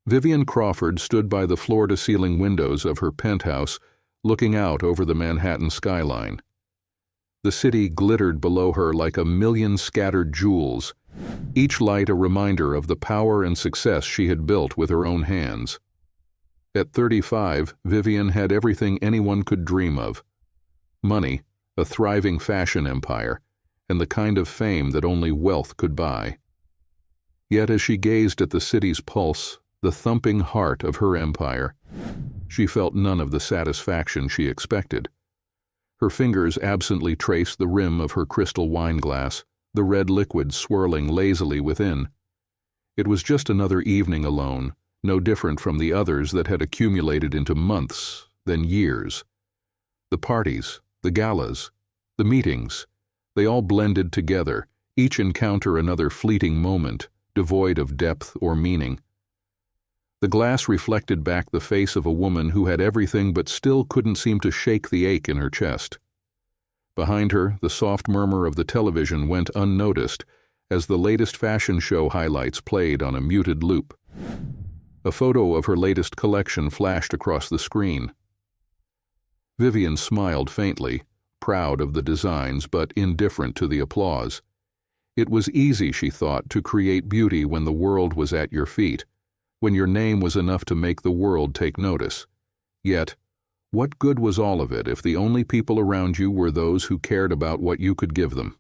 Vivian Crawford stood by the floor-to-ceiling windows of her penthouse, looking out over the Manhattan skyline. The city glittered below her like a million scattered jewels, each light a reminder of the power and success she had built with her own hands. At 35, Vivian had everything anyone could dream of: money, a thriving fashion empire, and the kind of fame that only wealth could buy. Yet as she gazed at the city's pulse, the thumping heart of her empire, she felt none of the satisfaction she expected. Her fingers absently traced the rim of her crystal wine glass, the red liquid swirling lazily within. It was just another evening alone, no different from the others that had accumulated into months, then years. The parties, the galas, the meetings, they all blended together, each encounter another fleeting moment, devoid of depth or meaning. The glass reflected back the face of a woman who had everything but still couldn't seem to shake the ache in her chest. Behind her, the soft murmur of the television went unnoticed as the latest fashion show highlights played on a muted loop. A photo of her latest collection flashed across the screen. Vivian smiled faintly, proud of the designs but indifferent to the applause. It was easy, she thought, to create beauty when the world was at your feet, when your name was enough to make the world take notice. Yet, what good was all of it if the only people around you were those who cared about what you could give them?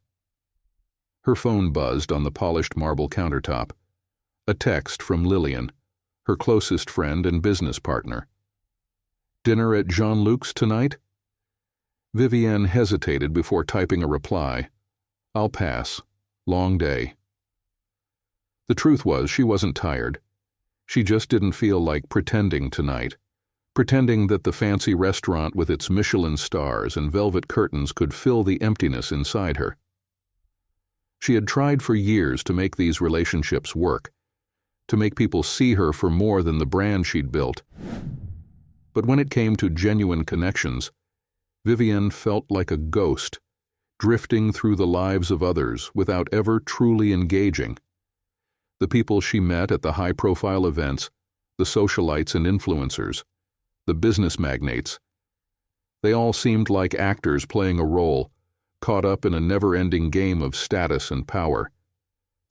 Her phone buzzed on the polished marble countertop. A text from Lillian, her closest friend and business partner. "Dinner at Jean-Luc's tonight?" Vivienne hesitated before typing a reply. "I'll pass. Long day." The truth was, she wasn't tired. She just didn't feel like pretending tonight, pretending that the fancy restaurant with its Michelin stars and velvet curtains could fill the emptiness inside her. She had tried for years to make these relationships work, to make people see her for more than the brand she'd built. But when it came to genuine connections, Vivian felt like a ghost, drifting through the lives of others without ever truly engaging. The people she met at the high-profile events, the socialites and influencers, the business magnates, they all seemed like actors playing a role, caught up in a never-ending game of status and power.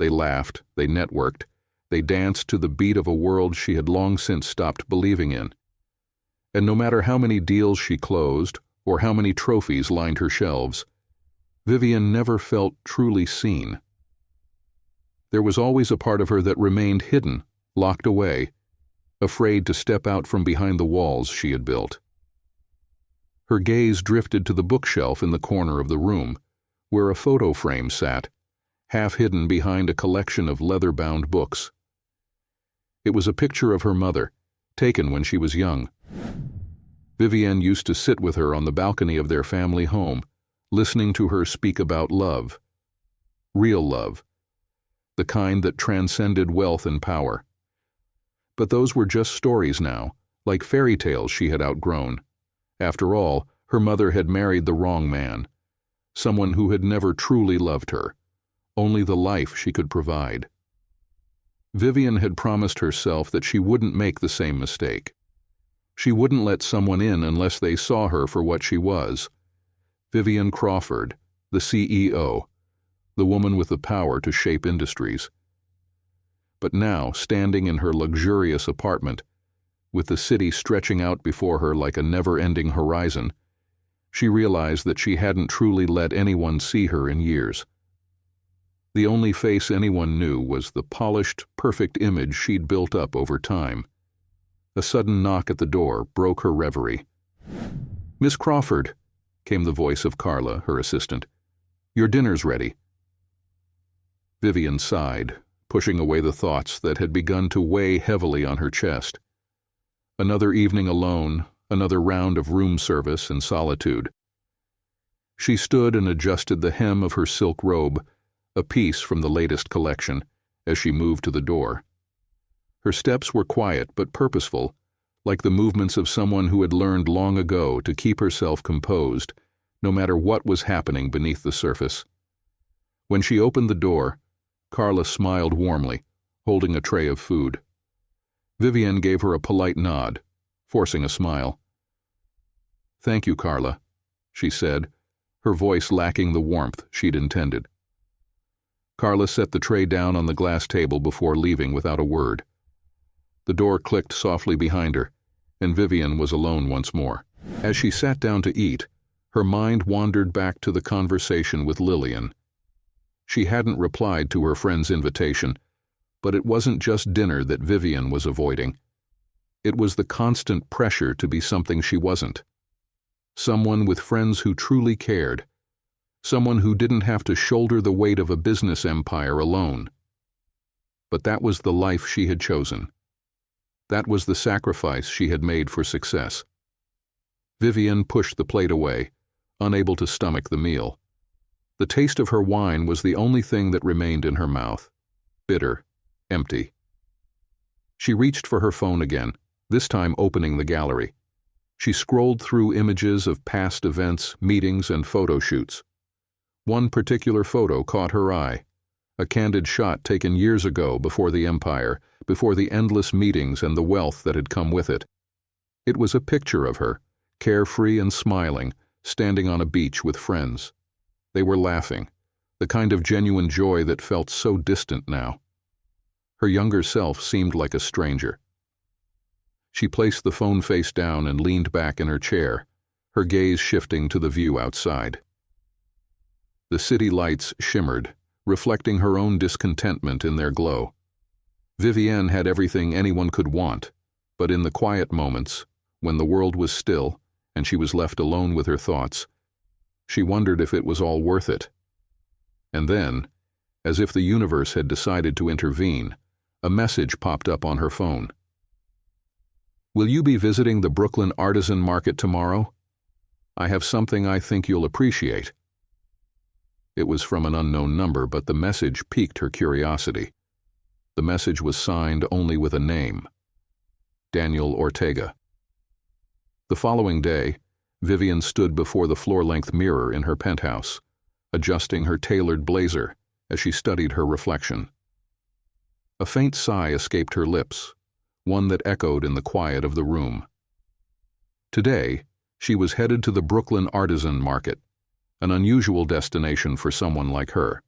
They laughed, they networked, they danced to the beat of a world she had long since stopped believing in. And no matter how many deals she closed or how many trophies lined her shelves, Vivian never felt truly seen. There was always a part of her that remained hidden, locked away, afraid to step out from behind the walls she had built. Her gaze drifted to the bookshelf in the corner of the room, where a photo frame sat, half hidden behind a collection of leather-bound books. It was a picture of her mother, taken when she was young. Vivienne used to sit with her on the balcony of their family home, listening to her speak about love. Real love. The kind that transcended wealth and power. But those were just stories now, like fairy tales she had outgrown. After all, her mother had married the wrong man, someone who had never truly loved her, only the life she could provide. Vivian had promised herself that she wouldn't make the same mistake. She wouldn't let someone in unless they saw her for what she was. Vivian Crawford, the CEO, the woman with the power to shape industries. But now, standing in her luxurious apartment, with the city stretching out before her like a never-ending horizon, she realized that she hadn't truly let anyone see her in years. The only face anyone knew was the polished, perfect image she'd built up over time. A sudden knock at the door broke her reverie. "Miss Crawford," came the voice of Carla, her assistant. "Your dinner's ready." Vivian sighed, pushing away the thoughts that had begun to weigh heavily on her chest. Another evening alone, another round of room service and solitude. She stood and adjusted the hem of her silk robe, a piece from the latest collection, as she moved to the door. Her steps were quiet but purposeful, like the movements of someone who had learned long ago to keep herself composed, no matter what was happening beneath the surface. When she opened the door, Carla smiled warmly, holding a tray of food. Vivian gave her a polite nod, forcing a smile. "Thank you, Carla," she said, her voice lacking the warmth she'd intended. Carla set the tray down on the glass table before leaving without a word. The door clicked softly behind her, and Vivian was alone once more. As she sat down to eat, her mind wandered back to the conversation with Lillian. She hadn't replied to her friend's invitation, but it wasn't just dinner that Vivian was avoiding. It was the constant pressure to be something she wasn't. Someone with friends who truly cared. Someone who didn't have to shoulder the weight of a business empire alone. But that was the life she had chosen. That was the sacrifice she had made for success. Vivian pushed the plate away, unable to stomach the meal. The taste of her wine was the only thing that remained in her mouth. Bitter, empty. She reached for her phone again, this time opening the gallery. She scrolled through images of past events, meetings, and photo shoots. One particular photo caught her eye, a candid shot taken years ago before the empire, before the endless meetings and the wealth that had come with it. It was a picture of her, carefree and smiling, standing on a beach with friends. They were laughing, the kind of genuine joy that felt so distant now. Her younger self seemed like a stranger. She placed the phone face down and leaned back in her chair, her gaze shifting to the view outside. The city lights shimmered, reflecting her own discontentment in their glow. Vivienne had everything anyone could want, but in the quiet moments, when the world was still and she was left alone with her thoughts, she wondered if it was all worth it. And then, as if the universe had decided to intervene, a message popped up on her phone. "Will you be visiting the Brooklyn Artisan Market tomorrow? I have something I think you'll appreciate." It was from an unknown number, but the message piqued her curiosity. The message was signed only with a name: Daniel Ortega. The following day, Vivian stood before the floor-length mirror in her penthouse, adjusting her tailored blazer as she studied her reflection. A faint sigh escaped her lips, one that echoed in the quiet of the room. Today, she was headed to the Brooklyn Artisan Market, an unusual destination for someone like her.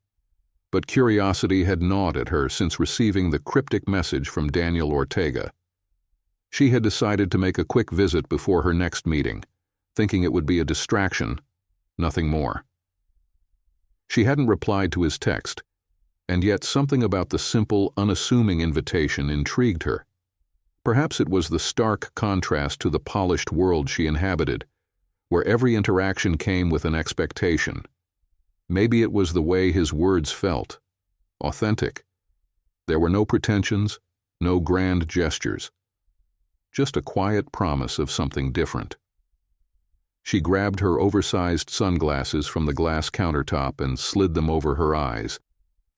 But curiosity had gnawed at her since receiving the cryptic message from Daniel Ortega. She had decided to make a quick visit before her next meeting, thinking it would be a distraction, nothing more. She hadn't replied to his text, and yet something about the simple, unassuming invitation intrigued her. Perhaps it was the stark contrast to the polished world she inhabited, where every interaction came with an expectation. Maybe it was the way his words felt, authentic. There were no pretensions, no grand gestures, just a quiet promise of something different. She grabbed her oversized sunglasses from the glass countertop and slid them over her eyes,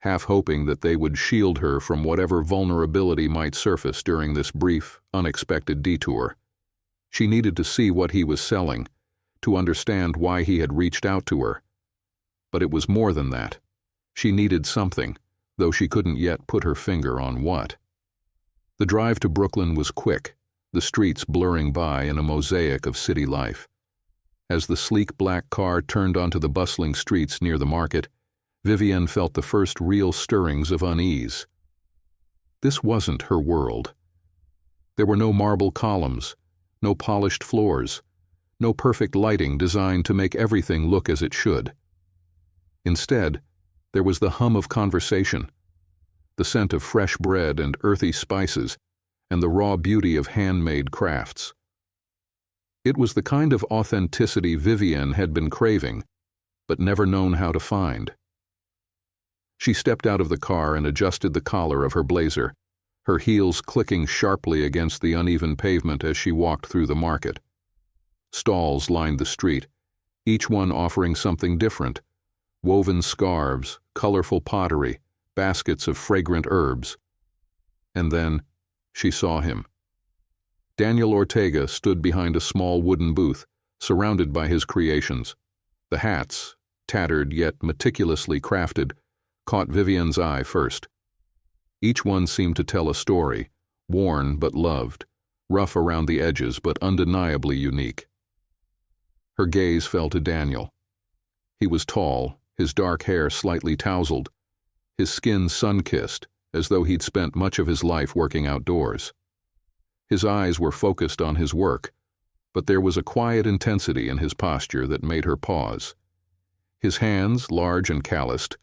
half hoping that they would shield her from whatever vulnerability might surface during this brief, unexpected detour. She needed to see what he was selling, to understand why he had reached out to her. But it was more than that. She needed something, though she couldn't yet put her finger on what. The drive to Brooklyn was quick, the streets blurring by in a mosaic of city life. As the sleek black car turned onto the bustling streets near the market, Vivian felt the first real stirrings of unease. This wasn't her world. There were no marble columns, no polished floors, no perfect lighting designed to make everything look as it should. Instead, there was the hum of conversation, the scent of fresh bread and earthy spices, and the raw beauty of handmade crafts. It was the kind of authenticity Vivian had been craving, but never known how to find. She stepped out of the car and adjusted the collar of her blazer, her heels clicking sharply against the uneven pavement as she walked through the market. Stalls lined the street, each one offering something different: woven scarves, colorful pottery, baskets of fragrant herbs. And then she saw him. Daniel Ortega stood behind a small wooden booth, surrounded by his creations. The hats, tattered yet meticulously crafted, caught Vivian's eye first. Each one seemed to tell a story, worn but loved, rough around the edges but undeniably unique. Her gaze fell to Daniel. He was tall, his dark hair slightly tousled, his skin sun-kissed, as though he'd spent much of his life working outdoors. His eyes were focused on his work, but there was a quiet intensity in his posture that made her pause. His hands, large and calloused,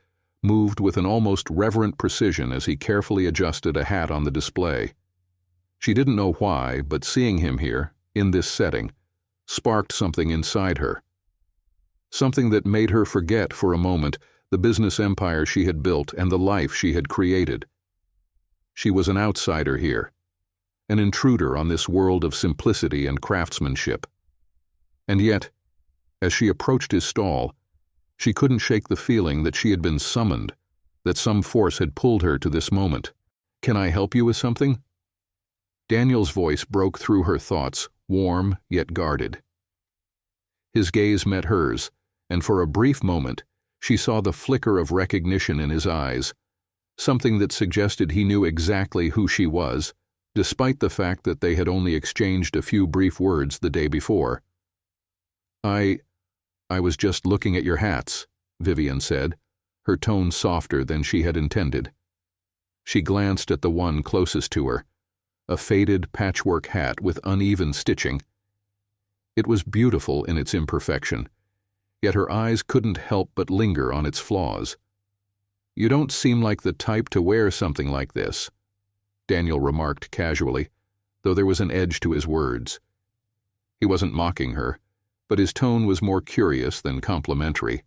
moved with an almost reverent precision as he carefully adjusted a hat on the display. She didn't know why, but seeing him here, in this setting, sparked something inside her. Something that made her forget for a moment the business empire she had built and the life she had created. She was an outsider here, an intruder on this world of simplicity and craftsmanship. And yet, as she approached his stall, she couldn't shake the feeling that she had been summoned, that some force had pulled her to this moment. "Can I help you with something?" Daniel's voice broke through her thoughts, warm yet guarded. His gaze met hers, and for a brief moment, she saw the flicker of recognition in his eyes, something that suggested he knew exactly who she was, despite the fact that they had only exchanged a few brief words the day before. I was just looking at your hats," Vivian said, her tone softer than she had intended. She glanced at the one closest to her, a faded patchwork hat with uneven stitching. It was beautiful in its imperfection, yet her eyes couldn't help but linger on its flaws. "You don't seem like the type to wear something like this," Daniel remarked casually, though there was an edge to his words. He wasn't mocking her, but his tone was more curious than complimentary.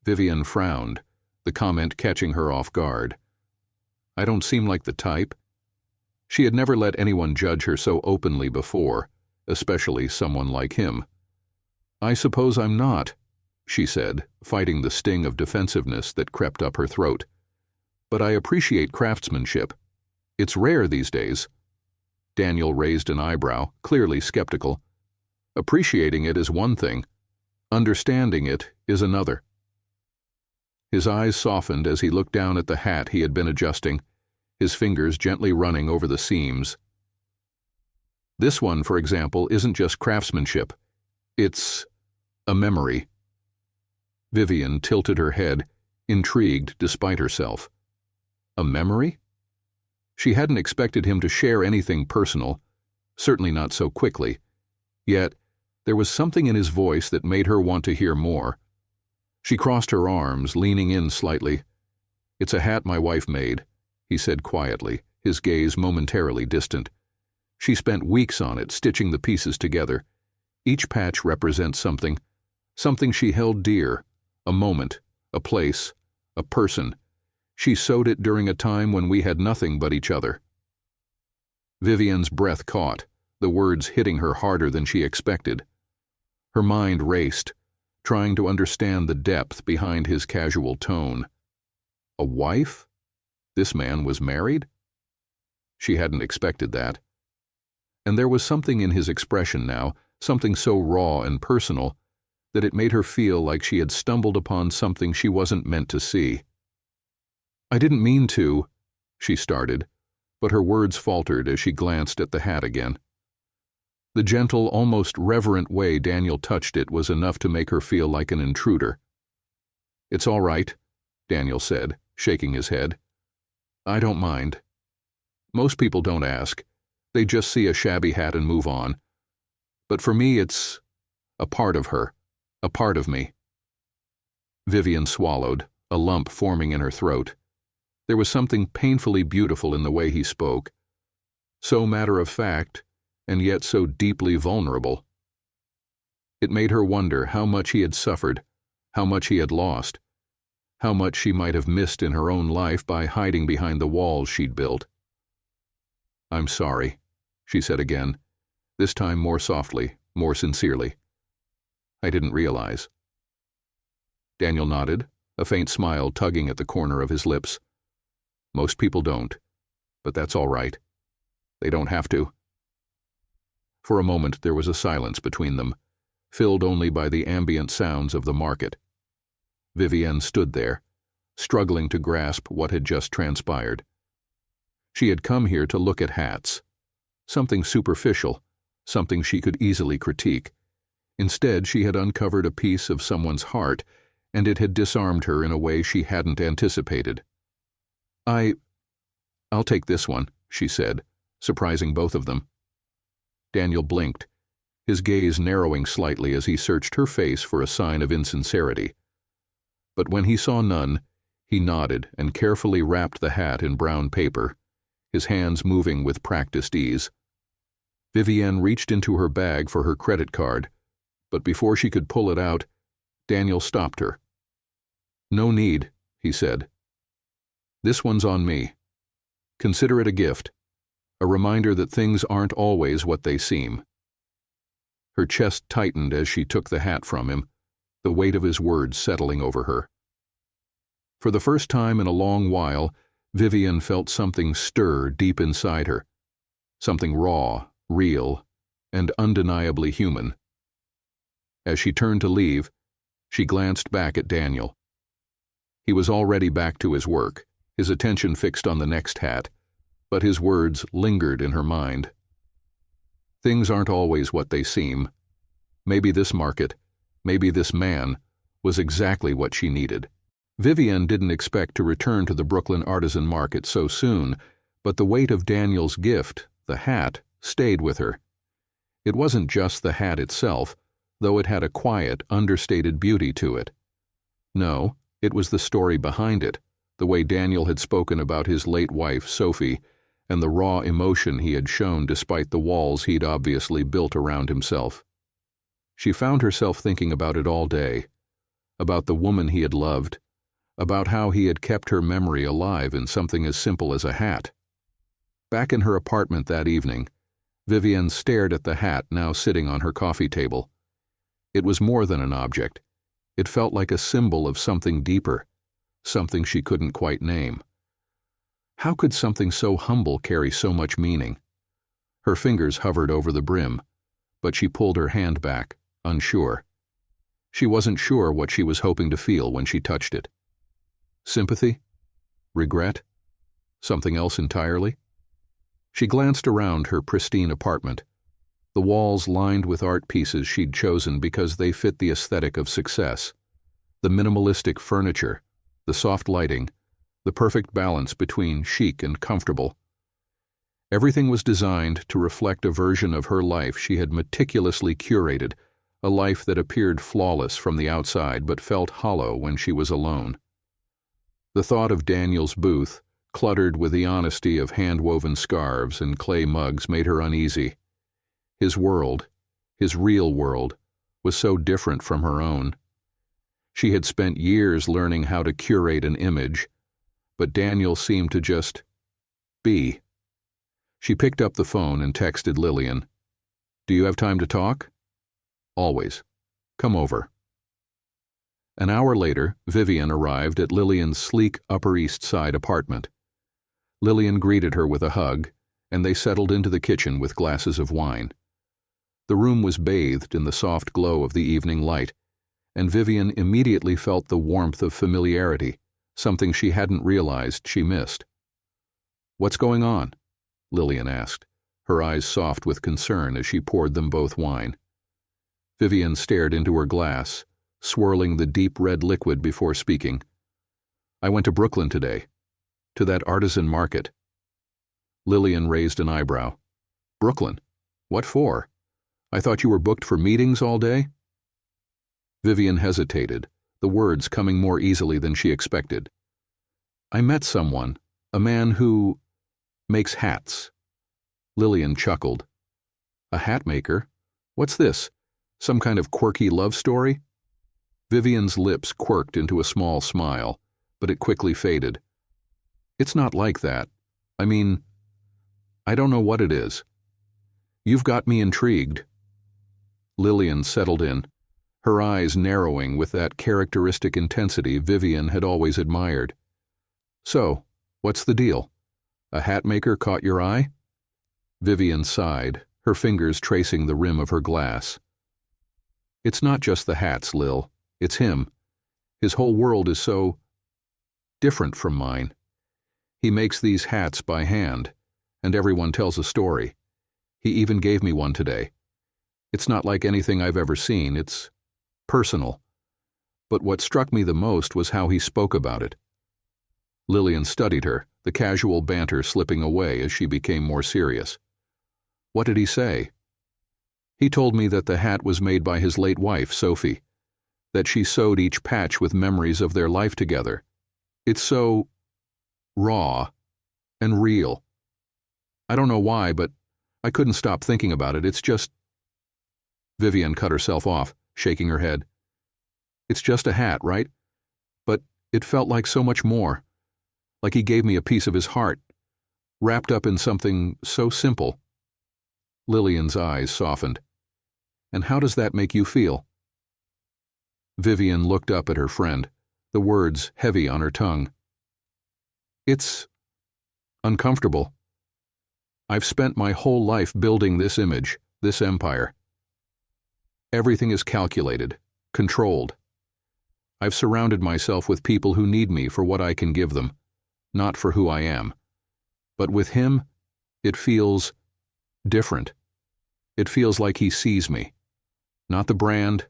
Vivian frowned, the comment catching her off guard. "I don't seem like the type?" She had never let anyone judge her so openly before, especially someone like him. "I suppose I'm not," she said, fighting the sting of defensiveness that crept up her throat. "But I appreciate craftsmanship. It's rare these days." Daniel raised an eyebrow, clearly skeptical. "Appreciating it is one thing. Understanding it is another." His eyes softened as he looked down at the hat he had been adjusting, his fingers gently running over the seams. "This one, for example, isn't just craftsmanship. It's a memory." Vivian tilted her head, intrigued despite herself. A memory? She hadn't expected him to share anything personal, certainly not so quickly. Yet, there was something in his voice that made her want to hear more. She crossed her arms, leaning in slightly. "It's a hat my wife made," he said quietly, his gaze momentarily distant. "She spent weeks on it, stitching the pieces together. Each patch represents something she held dear, a moment, a place, a person. She sewed it during a time when we had nothing but each other." Vivian's breath caught, the words hitting her harder than she expected. Her mind raced, trying to understand the depth behind his casual tone. A wife? This man was married? She hadn't expected that. And there was something in his expression now, something so raw and personal, that it made her feel like she had stumbled upon something she wasn't meant to see. "I didn't mean to," she started, but her words faltered as she glanced at the hat again. The gentle, almost reverent way Daniel touched it was enough to make her feel like an intruder. "It's all right," Daniel said, shaking his head. "I don't mind. Most people don't ask. They just see a shabby hat and move on. But for me, it's a part of her, a part of me." Vivian swallowed, a lump forming in her throat. There was something painfully beautiful in the way he spoke. So matter-of-fact, and yet so deeply vulnerable. It made her wonder how much he had suffered, how much he had lost, how much she might have missed in her own life by hiding behind the walls she'd built. "I'm sorry," she said again, this time more softly, more sincerely. "I didn't realize." Daniel nodded, a faint smile tugging at the corner of his lips. "Most people don't, but that's all right. They don't have to." For a moment there was a silence between them, filled only by the ambient sounds of the market. Vivian stood there, struggling to grasp what had just transpired. She had come here to look at hats. Something superficial, something she could easily critique. Instead, she had uncovered a piece of someone's heart, and it had disarmed her in a way she hadn't anticipated. I'll take this one, she said, surprising both of them. Daniel blinked, his gaze narrowing slightly as he searched her face for a sign of insincerity. But when he saw none, he nodded and carefully wrapped the hat in brown paper, his hands moving with practiced ease. Vivienne reached into her bag for her credit card, but before she could pull it out, Daniel stopped her. "No need," he said. "This one's on me. Consider it a gift, a reminder that things aren't always what they seem." Her chest tightened as she took the hat from him, the weight of his words settling over her. For the first time in a long while, Vivienne felt something stir deep inside her, something raw, real, and undeniably human. As she turned to leave, she glanced back at Daniel. He was already back to his work, his attention fixed on the next hat, but his words lingered in her mind. Things aren't always what they seem. Maybe this market, maybe this man, was exactly what she needed. Vivienne didn't expect to return to the Brooklyn artisan market so soon, but the weight of Daniel's gift, the hat, stayed with her. It wasn't just the hat itself, though it had a quiet, understated beauty to it. No, it was the story behind it, the way Daniel had spoken about his late wife, Sophie, and the raw emotion he had shown despite the walls he'd obviously built around himself. She found herself thinking about it all day, about the woman he had loved, about how he had kept her memory alive in something as simple as a hat. Back in her apartment that evening, Vivienne stared at the hat now sitting on her coffee table. It was more than an object. It felt like a symbol of something deeper, something she couldn't quite name. How could something so humble carry so much meaning? Her fingers hovered over the brim, but she pulled her hand back, unsure. She wasn't sure what she was hoping to feel when she touched it. Sympathy? Regret? Something else entirely? She glanced around her pristine apartment, the walls lined with art pieces she'd chosen because they fit the aesthetic of success, the minimalistic furniture, the soft lighting, the perfect balance between chic and comfortable. Everything was designed to reflect a version of her life she had meticulously curated, a life that appeared flawless from the outside but felt hollow when she was alone. The thought of Daniel's booth, cluttered with the honesty of hand-woven scarves and clay mugs, made her uneasy. His world, his real world, was so different from her own. She had spent years learning how to curate an image, but Daniel seemed to just be. She picked up the phone and texted Lillian. "Do you have time to talk?" "Always. Come over." An hour later, Vivienne arrived at Lillian's sleek Upper East Side apartment. Lillian greeted her with a hug, and they settled into the kitchen with glasses of wine. The room was bathed in the soft glow of the evening light, and Vivienne immediately felt the warmth of familiarity, something she hadn't realized she missed. "What's going on?" Lillian asked, her eyes soft with concern as she poured them both wine. Vivienne stared into her glass, swirling the deep red liquid before speaking. "I went to Brooklyn today, to that artisan market." Lillian raised an eyebrow. "Brooklyn? What for? I thought you were booked for meetings all day?" Vivienne hesitated, the words coming more easily than she expected. "I met someone, a man who makes hats." Lillian chuckled. "A hat maker? What's this? Some kind of quirky love story?" Vivienne's lips quirked into a small smile, but it quickly faded. "It's not like that. I mean, I don't know what it is. You've got me intrigued." Lillian settled in, her eyes narrowing with that characteristic intensity Vivienne had always admired. "So, what's the deal? A hat maker caught your eye?" Vivienne sighed, her fingers tracing the rim of her glass. "It's not just the hats, Lil. It's him. His whole world is so different from mine. He makes these hats by hand, and everyone tells a story. He even gave me one today. It's not like anything I've ever seen, it's personal. But what struck me the most was how he spoke about it. Lillian studied her, the casual banter slipping away as she became more serious. What did he say? He told me that the hat was made by his late wife, Sophie, that she sewed each patch with memories of their life together. It's so raw and real. I don't know why, but I couldn't stop thinking about it. It's just... Vivian cut herself off, shaking her head. It's just a hat, right? But it felt like so much more. Like he gave me a piece of his heart, wrapped up in something so simple. Lillian's eyes softened. And how does that make you feel? Vivian looked up at her friend, the words heavy on her tongue. It's uncomfortable. I've spent my whole life building this image, this empire. Everything is calculated, controlled. I've surrounded myself with people who need me for what I can give them, not for who I am. But with him, it feels different. It feels like he sees me. Not the brand,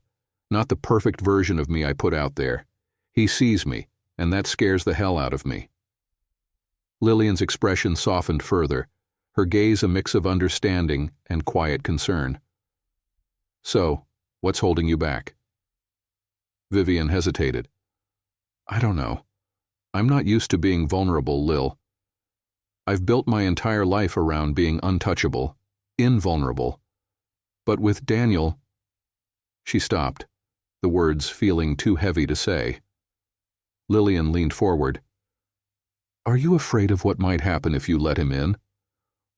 not the perfect version of me I put out there. He sees me, and that scares the hell out of me. Lillian's expression softened further, her gaze a mix of understanding and quiet concern. So, what's holding you back? Vivian hesitated. I don't know. I'm not used to being vulnerable, Lil. I've built my entire life around being untouchable, invulnerable. But with Daniel... She stopped, the words feeling too heavy to say. Lillian leaned forward. Are you afraid of what might happen if you let him in?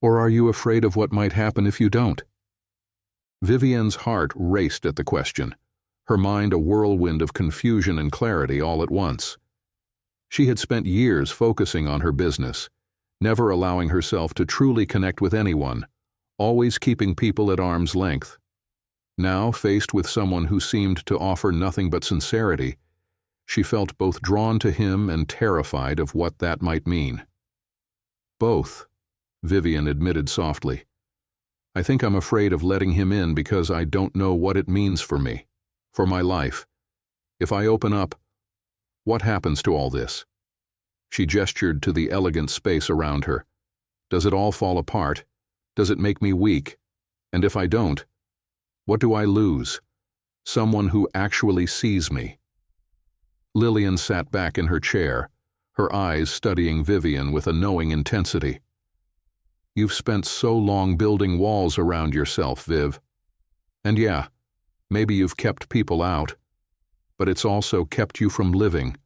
Or are you afraid of what might happen if you don't? Vivian's heart raced at the question, her mind a whirlwind of confusion and clarity all at once. She had spent years focusing on her business, never allowing herself to truly connect with anyone, always keeping people at arm's length. Now, faced with someone who seemed to offer nothing but sincerity, she felt both drawn to him and terrified of what that might mean. Both, Vivian admitted softly. I think I'm afraid of letting him in because I don't know what it means for me, for my life. If I open up, what happens to all this? She gestured to the elegant space around her. Does it all fall apart? Does it make me weak? And if I don't, what do I lose? Someone who actually sees me. Lillian sat back in her chair, her eyes studying Vivian with a knowing intensity. You've spent so long building walls around yourself, Viv. And yeah, maybe you've kept people out, but it's also kept you from living,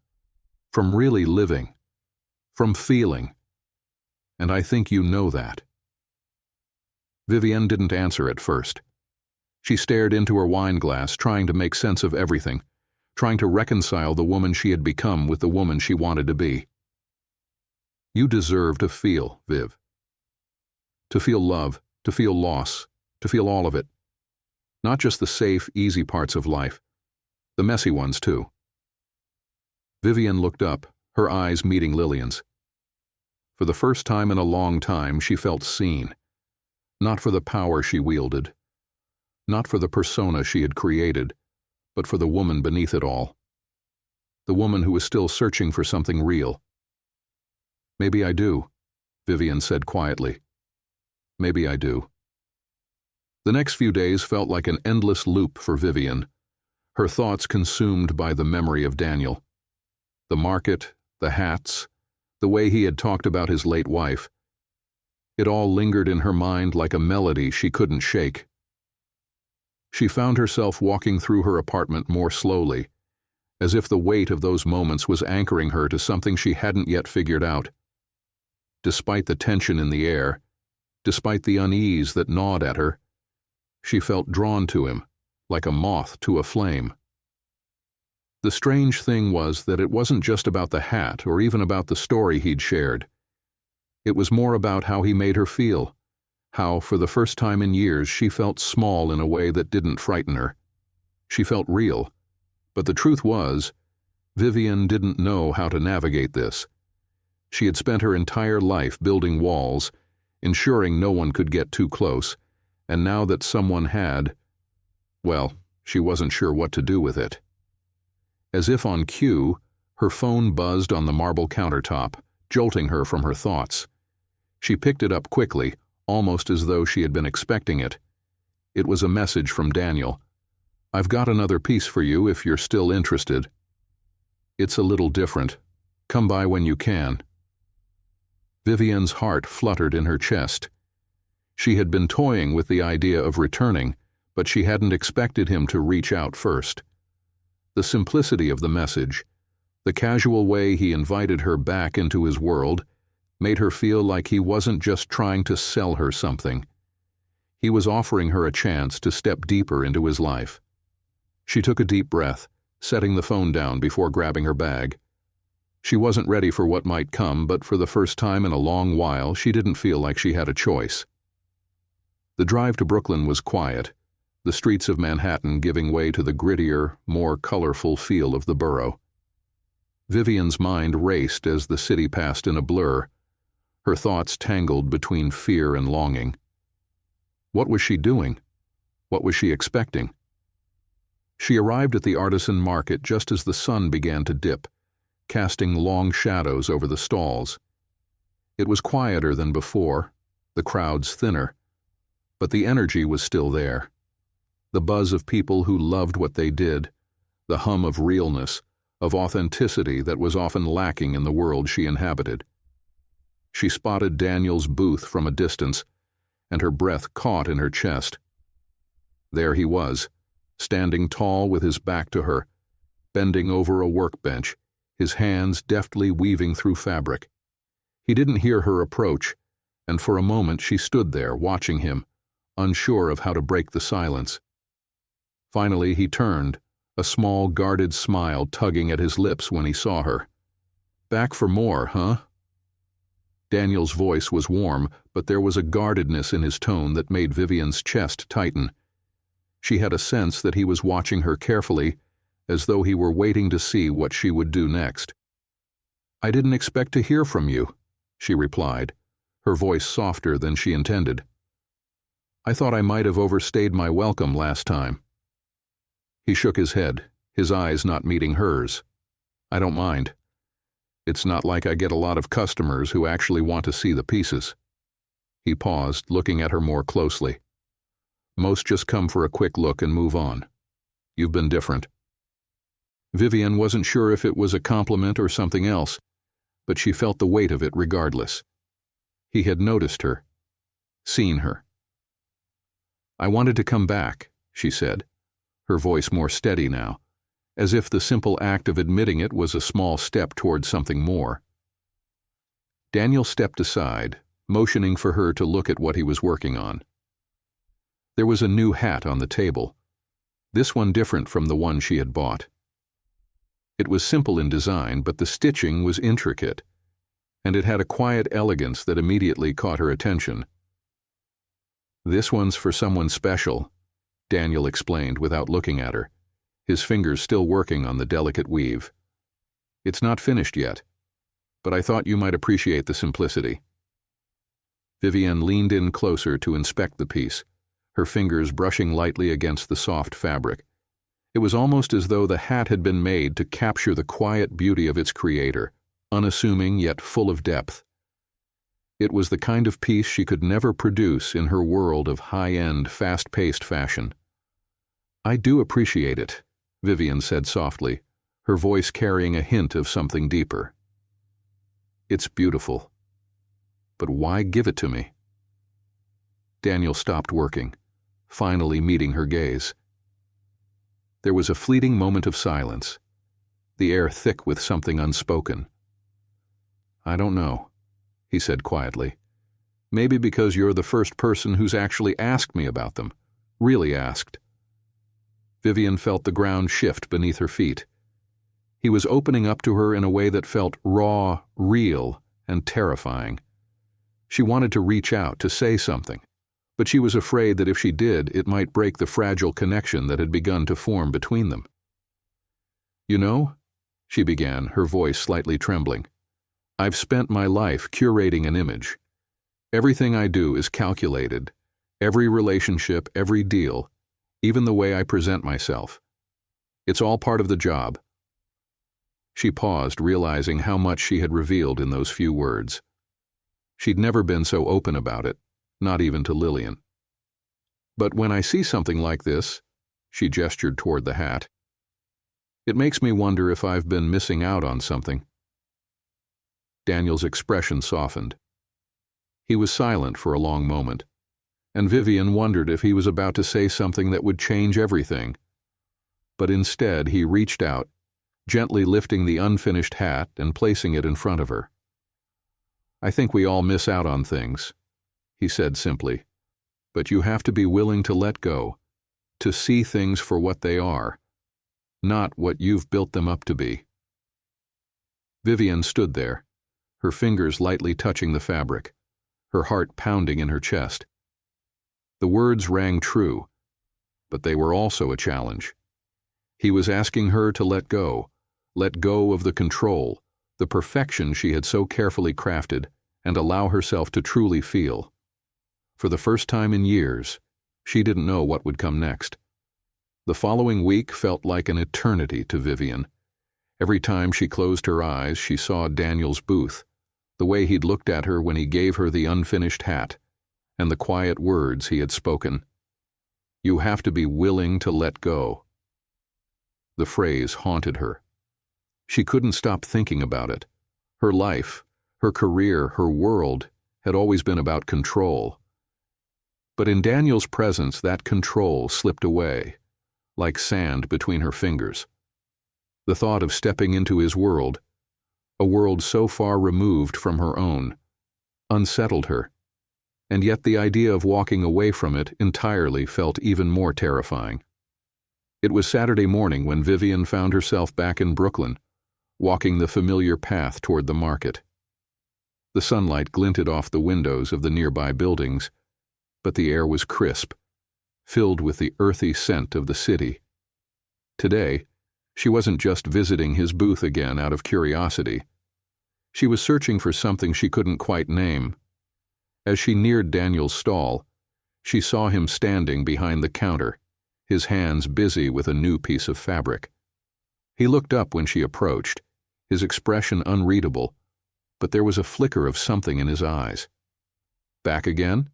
from really living, from feeling. And I think you know that. Vivian didn't answer at first. She stared into her wine glass, trying to make sense of everything, trying to reconcile the woman she had become with the woman she wanted to be. You deserve to feel, Viv. To feel love, to feel loss, to feel all of it. Not just the safe, easy parts of life, the messy ones too. Vivian looked up, her eyes meeting Lillian's. For the first time in a long time, she felt seen. Not for the power she wielded, not for the persona she had created, but for the woman beneath it all. The woman who was still searching for something real. Maybe I do, Vivian said quietly. Maybe I do. The next few days felt like an endless loop for Vivian, her thoughts consumed by the memory of Daniel. The market, the hats, the way he had talked about his late wife. It all lingered in her mind like a melody she couldn't shake. She found herself walking through her apartment more slowly, as if the weight of those moments was anchoring her to something she hadn't yet figured out. Despite the tension in the air, despite the unease that gnawed at her, she felt drawn to him, like a moth to a flame. The strange thing was that it wasn't just about the hat or even about the story he'd shared. It was more about how he made her feel, how, for the first time in years, she felt small in a way that didn't frighten her. She felt real, but the truth was, Vivian didn't know how to navigate this. She had spent her entire life building walls, ensuring no one could get too close, and now that someone had, well, she wasn't sure what to do with it. As if on cue, her phone buzzed on the marble countertop, jolting her from her thoughts. She picked it up quickly, almost as though she had been expecting it. It was a message from Daniel. "I've got another piece for you if you're still interested. It's a little different. Come by when you can." Vivian's heart fluttered in her chest. She had been toying with the idea of returning, but she hadn't expected him to reach out first. The simplicity of the message, the casual way he invited her back into his world, made her feel like he wasn't just trying to sell her something. He was offering her a chance to step deeper into his life. She took a deep breath, setting the phone down before grabbing her bag. She wasn't ready for what might come, but for the first time in a long while, she didn't feel like she had a choice. The drive to Brooklyn was quiet, the streets of Manhattan giving way to the grittier, more colorful feel of the borough. Vivian's mind raced as the city passed in a blur, her thoughts tangled between fear and longing. What was she doing? What was she expecting? She arrived at the artisan market just as the sun began to dip, casting long shadows over the stalls. It was quieter than before, the crowds thinner, but the energy was still there. The buzz of people who loved what they did, the hum of realness, of authenticity that was often lacking in the world she inhabited. She spotted Daniel's booth from a distance, and her breath caught in her chest. There he was, standing tall with his back to her, bending over a workbench, his hands deftly weaving through fabric. He didn't hear her approach, and for a moment she stood there watching him, unsure of how to break the silence. Finally he turned, a small guarded smile tugging at his lips when he saw her. "Back for more, huh?" Daniel's voice was warm, but there was a guardedness in his tone that made Vivian's chest tighten. She had a sense that he was watching her carefully, as though he were waiting to see what she would do next. "I didn't expect to hear from you," she replied, her voice softer than she intended. "I thought I might have overstayed my welcome last time." He shook his head, his eyes not meeting hers. "I don't mind. It's not like I get a lot of customers who actually want to see the pieces." He paused, looking at her more closely. "Most just come for a quick look and move on. You've been different." Vivian wasn't sure if it was a compliment or something else, but she felt the weight of it regardless. He had noticed her, seen her. "I wanted to come back," she said, her voice more steady now, as if the simple act of admitting it was a small step toward something more. Daniel stepped aside, motioning for her to look at what he was working on. There was a new hat on the table, this one different from the one she had bought. It was simple in design, but the stitching was intricate, and it had a quiet elegance that immediately caught her attention. "This one's for someone special," Daniel explained without looking at her, his fingers still working on the delicate weave. "It's not finished yet, but I thought you might appreciate the simplicity." Vivian leaned in closer to inspect the piece, her fingers brushing lightly against the soft fabric. It was almost as though the hat had been made to capture the quiet beauty of its creator, unassuming yet full of depth. It was the kind of piece she could never produce in her world of high-end, fast-paced fashion. "I do appreciate it," Vivian said softly, her voice carrying a hint of something deeper. "It's beautiful. But why give it to me?" Daniel stopped working, finally meeting her gaze. There was a fleeting moment of silence, the air thick with something unspoken. "I don't know," he said quietly. "Maybe because you're the first person who's actually asked me about them, really asked." Vivian felt the ground shift beneath her feet. He was opening up to her in a way that felt raw, real, and terrifying. She wanted to reach out, to say something, but she was afraid that if she did, it might break the fragile connection that had begun to form between them. "You know," she began, her voice slightly trembling, I've spent my life curating an image. Everything I do is calculated. Every relationship, every deal, even the way I present myself. It's all part of the job." She paused, realizing how much she had revealed in those few words. She'd never been so open about it, not even to Lillian. "But when I see something like this," she gestured toward the hat, "it makes me wonder if I've been missing out on something." Daniel's expression softened. He was silent for a long moment, and Vivian wondered if he was about to say something that would change everything. But instead he reached out, gently lifting the unfinished hat and placing it in front of her. "I think we all miss out on things," he said simply, "but you have to be willing to let go, to see things for what they are, not what you've built them up to be." Vivian stood there, her fingers lightly touching the fabric, her heart pounding in her chest. The words rang true, but they were also a challenge. He was asking her to let go of the control, the perfection she had so carefully crafted, and allow herself to truly feel. For the first time in years, she didn't know what would come next. The following week felt like an eternity to Vivian. Every time she closed her eyes, she saw Daniel's booth, the way he'd looked at her when he gave her the unfinished hat, and the quiet words he had spoken. "You have to be willing to let go." The phrase haunted her. She couldn't stop thinking about it. Her life, her career, her world had always been about control. But in Daniel's presence, that control slipped away, like sand between her fingers. The thought of stepping into his world, a world so far removed from her own, unsettled her, and yet the idea of walking away from it entirely felt even more terrifying. It was Saturday morning when Vivian found herself back in Brooklyn, walking the familiar path toward the market. The sunlight glinted off the windows of the nearby buildings, but the air was crisp, filled with the earthy scent of the city. Today, she wasn't just visiting his booth again out of curiosity. She was searching for something she couldn't quite name. As she neared Daniel's stall, she saw him standing behind the counter, his hands busy with a new piece of fabric. He looked up when she approached, his expression unreadable, but there was a flicker of something in his eyes. "Back again?"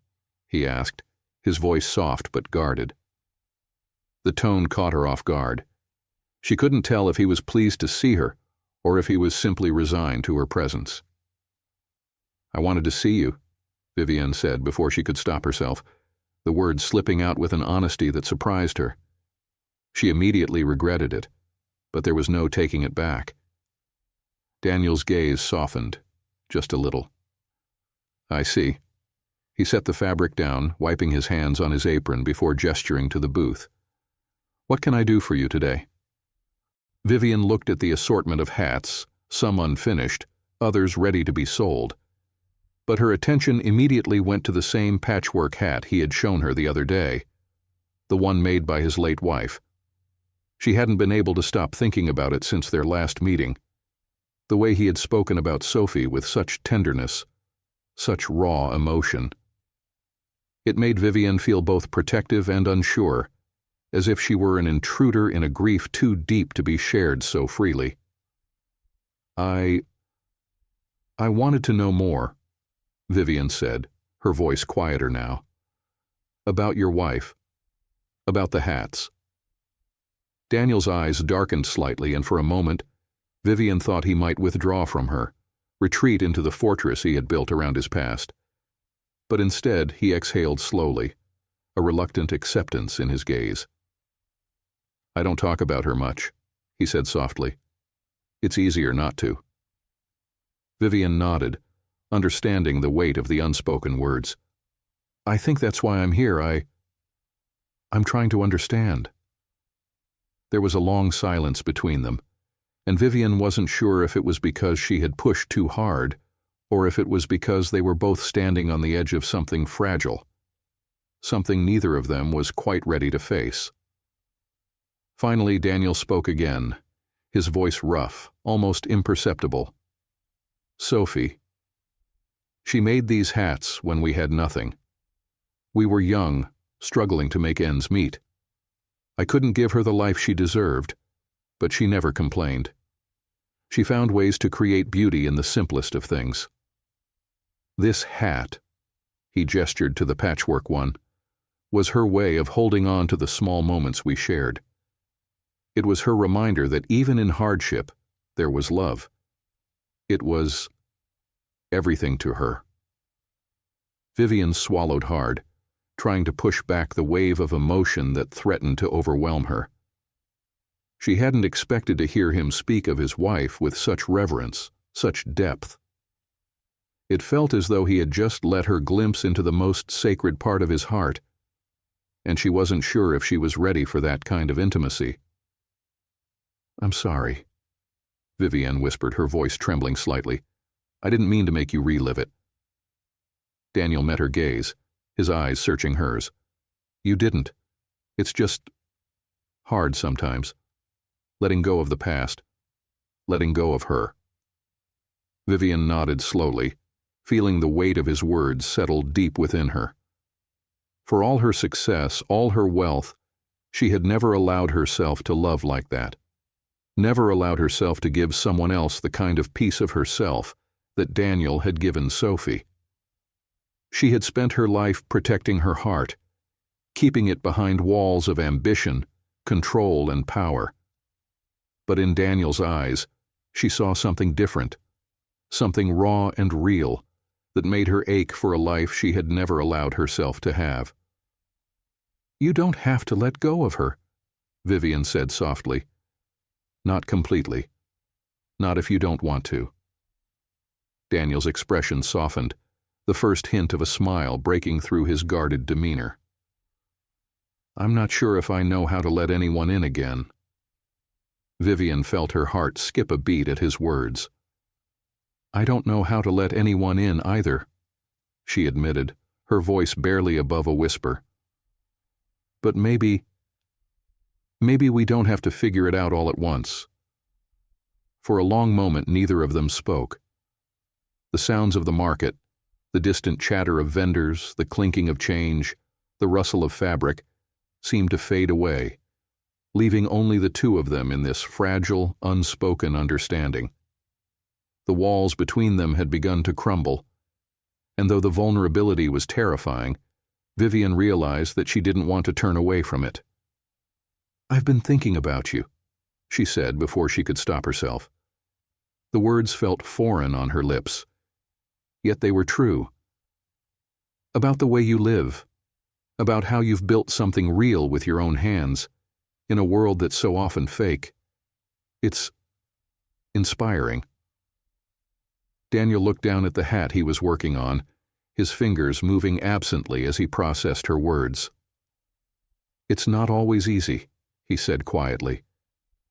he asked, his voice soft but guarded. The tone caught her off guard. She couldn't tell if he was pleased to see her or if he was simply resigned to her presence. "I wanted to see you," Vivian said before she could stop herself, the words slipping out with an honesty that surprised her. She immediately regretted it, but there was no taking it back. Daniel's gaze softened, just a little. "I see." He set the fabric down, wiping his hands on his apron before gesturing to the booth. "What can I do for you today?" Vivian looked at the assortment of hats, some unfinished, others ready to be sold. But her attention immediately went to the same patchwork hat he had shown her the other day, the one made by his late wife. She hadn't been able to stop thinking about it since their last meeting. The way he had spoken about Sophie with such tenderness, such raw emotion. It made Vivian feel both protective and unsure, as if she were an intruder in a grief too deep to be shared so freely. I wanted to know more," Vivian said, her voice quieter now. "About your wife. About the hats." Daniel's eyes darkened slightly, and for a moment, Vivian thought he might withdraw from her, retreat into the fortress he had built around his past. But instead, he exhaled slowly, a reluctant acceptance in his gaze. "I don't talk about her much," he said softly. "It's easier not to." Vivian nodded, understanding the weight of the unspoken words. "I think that's why I'm here. I'm trying to understand." There was a long silence between them, and Vivian wasn't sure if it was because she had pushed too hard, or if it was because they were both standing on the edge of something fragile, something neither of them was quite ready to face. Finally, Daniel spoke again, his voice rough, almost imperceptible. Sophie. She made these hats when we had nothing. We were young, struggling to make ends meet. I couldn't give her the life she deserved, but she never complained. She found ways to create beauty in the simplest of things. This hat, he gestured to the patchwork one, was her way of holding on to the small moments we shared. It was her reminder that even in hardship, there was love. It was everything to her. Vivian swallowed hard, trying to push back the wave of emotion that threatened to overwhelm her. She hadn't expected to hear him speak of his wife with such reverence, such depth. It felt as though he had just let her glimpse into the most sacred part of his heart, and she wasn't sure if she was ready for that kind of intimacy. "I'm sorry," Vivian whispered, her voice trembling slightly. "I didn't mean to make you relive it." Daniel met her gaze, his eyes searching hers. "You didn't. It's just hard sometimes. Letting go of the past. Letting go of her." Vivian nodded slowly, feeling the weight of his words settle deep within her. For all her success, all her wealth, she had never allowed herself to love like that. Never allowed herself to give someone else the kind of piece of herself that Daniel had given Sophie. She had spent her life protecting her heart, keeping it behind walls of ambition, control, and power. But in Daniel's eyes, she saw something different, something raw and real that made her ache for a life she had never allowed herself to have. "You don't have to let go of her," Vivian said softly. "Not completely. Not if you don't want to." Daniel's expression softened, the first hint of a smile breaking through his guarded demeanor. "I'm not sure if I know how to let anyone in again." Vivian felt her heart skip a beat at his words. "I don't know how to let anyone in either," she admitted, her voice barely above a whisper. "But maybe we don't have to figure it out all at once." For a long moment, neither of them spoke. The sounds of the market, the distant chatter of vendors, the clinking of change, the rustle of fabric, seemed to fade away, leaving only the two of them in this fragile, unspoken understanding. The walls between them had begun to crumble, and though the vulnerability was terrifying, Vivian realized that she didn't want to turn away from it. "I've been thinking about you," she said before she could stop herself. The words felt foreign on her lips, yet they were true. "About the way you live, about how you've built something real with your own hands, in a world that's so often fake. It's inspiring." Daniel looked down at the hat he was working on, his fingers moving absently as he processed her words. "It's not always easy," he said quietly.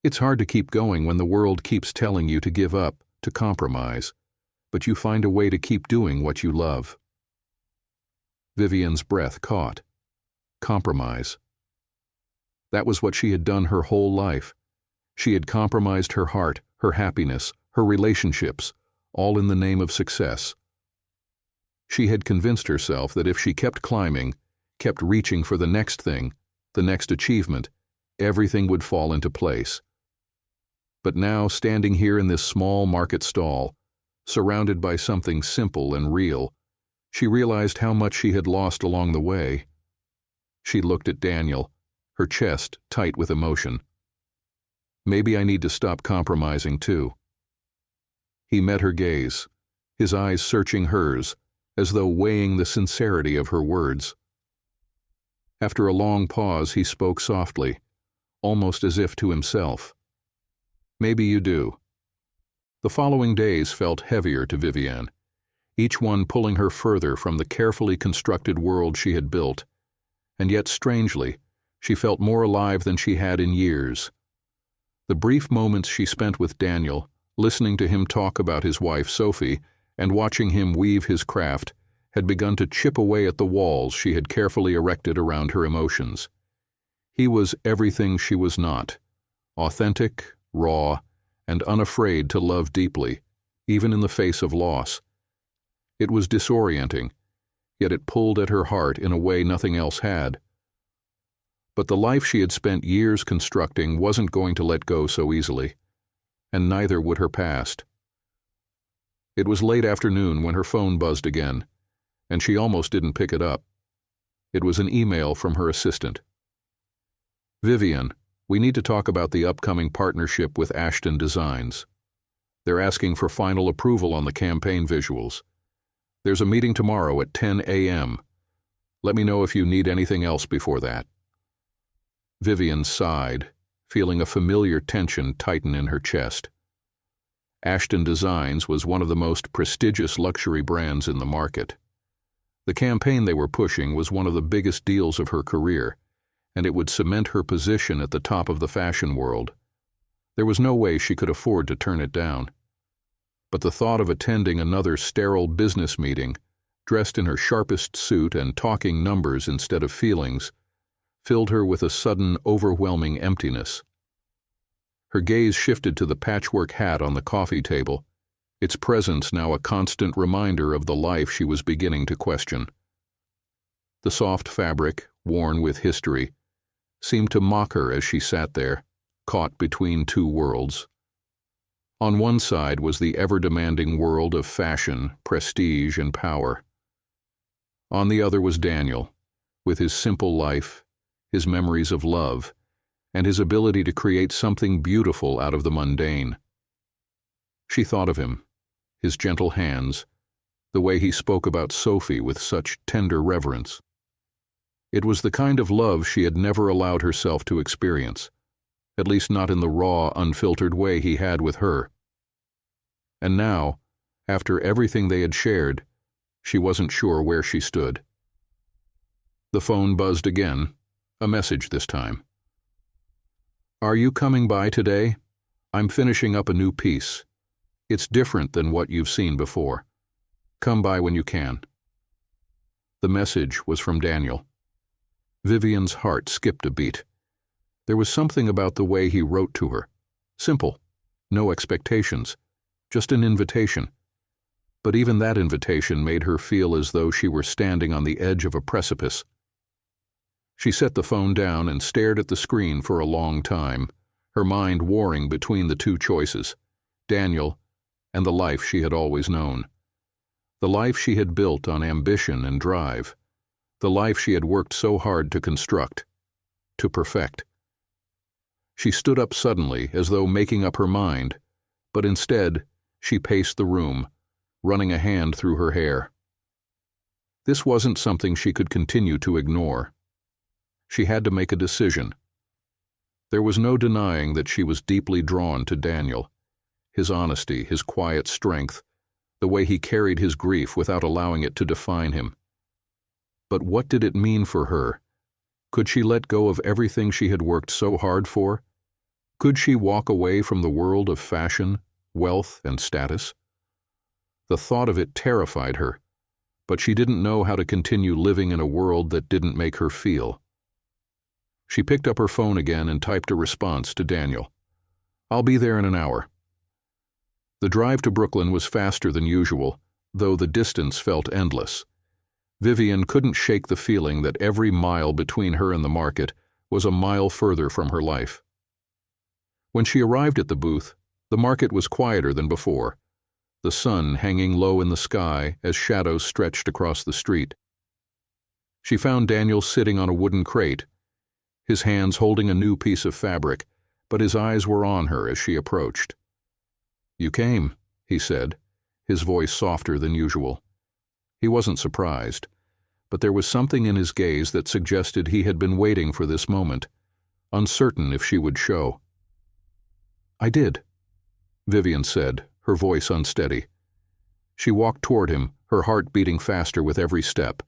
"It's hard to keep going when the world keeps telling you to give up, to compromise, but you find a way to keep doing what you love." Vivian's breath caught. Compromise. That was what she had done her whole life. She had compromised her heart, her happiness, her relationships, all in the name of success. She had convinced herself that if she kept climbing, kept reaching for the next thing, the next achievement, everything would fall into place. But now, standing here in this small market stall, surrounded by something simple and real, she realized how much she had lost along the way. She looked at Daniel, her chest tight with emotion. "Maybe I need to stop compromising too." He met her gaze, his eyes searching hers, as though weighing the sincerity of her words. After a long pause, he spoke softly, almost as if to himself. "Maybe you do." The following days felt heavier to Vivian, each one pulling her further from the carefully constructed world she had built, and yet strangely, she felt more alive than she had in years. The brief moments she spent with Daniel, listening to him talk about his wife Sophie and watching him weave his craft, had begun to chip away at the walls she had carefully erected around her emotions. He was everything she was not, authentic, raw, and unafraid to love deeply, even in the face of loss. It was disorienting, yet it pulled at her heart in a way nothing else had. But the life she had spent years constructing wasn't going to let go so easily, and neither would her past. It was late afternoon when her phone buzzed again, and she almost didn't pick it up. It was an email from her assistant. "Vivian, we need to talk about the upcoming partnership with Ashton Designs. They're asking for final approval on the campaign visuals. There's a meeting tomorrow at 10 a.m. Let me know if you need anything else before that." Vivian sighed, feeling a familiar tension tighten in her chest. Ashton Designs was one of the most prestigious luxury brands in the market. The campaign they were pushing was one of the biggest deals of her career, and it would cement her position at the top of the fashion world. There was no way she could afford to turn it down. But the thought of attending another sterile business meeting, dressed in her sharpest suit and talking numbers instead of feelings, filled her with a sudden, overwhelming emptiness. Her gaze shifted to the patchwork hat on the coffee table, its presence now a constant reminder of the life she was beginning to question. The soft fabric, worn with history, seemed to mock her as she sat there, caught between two worlds. On one side was the ever-demanding world of fashion, prestige, and power. On the other was Daniel, with his simple life, his memories of love, and his ability to create something beautiful out of the mundane. She thought of him, his gentle hands, the way he spoke about Sophie with such tender reverence. It was the kind of love she had never allowed herself to experience, at least not in the raw, unfiltered way he had with her. And now, after everything they had shared, she wasn't sure where she stood. The phone buzzed again, a message this time. "Are you coming by today? I'm finishing up a new piece. It's different than what you've seen before. Come by when you can." The message was from Daniel. Vivian's heart skipped a beat. There was something about the way he wrote to her. Simple, no expectations, just an invitation. But even that invitation made her feel as though she were standing on the edge of a precipice. She set the phone down and stared at the screen for a long time, her mind warring between the two choices, Daniel and the life she had always known. The life she had built on ambition and drive. The life she had worked so hard to construct, to perfect. She stood up suddenly, as though making up her mind, but instead she paced the room, running a hand through her hair. This wasn't something she could continue to ignore. She had to make a decision. There was no denying that she was deeply drawn to Daniel, his honesty, his quiet strength, the way he carried his grief without allowing it to define him. But what did it mean for her? Could she let go of everything she had worked so hard for? Could she walk away from the world of fashion, wealth, and status? The thought of it terrified her, but she didn't know how to continue living in a world that didn't make her feel. She picked up her phone again and typed a response to Daniel. "I'll be there in an hour." The drive to Brooklyn was faster than usual, though the distance felt endless. Vivian couldn't shake the feeling that every mile between her and the market was a mile further from her life. When she arrived at the booth, the market was quieter than before, the sun hanging low in the sky as shadows stretched across the street. She found Daniel sitting on a wooden crate, his hands holding a new piece of fabric, but his eyes were on her as she approached. "You came," he said, his voice softer than usual. He wasn't surprised, but there was something in his gaze that suggested he had been waiting for this moment, uncertain if she would show. "I did," Vivian said, her voice unsteady. She walked toward him, her heart beating faster with every step.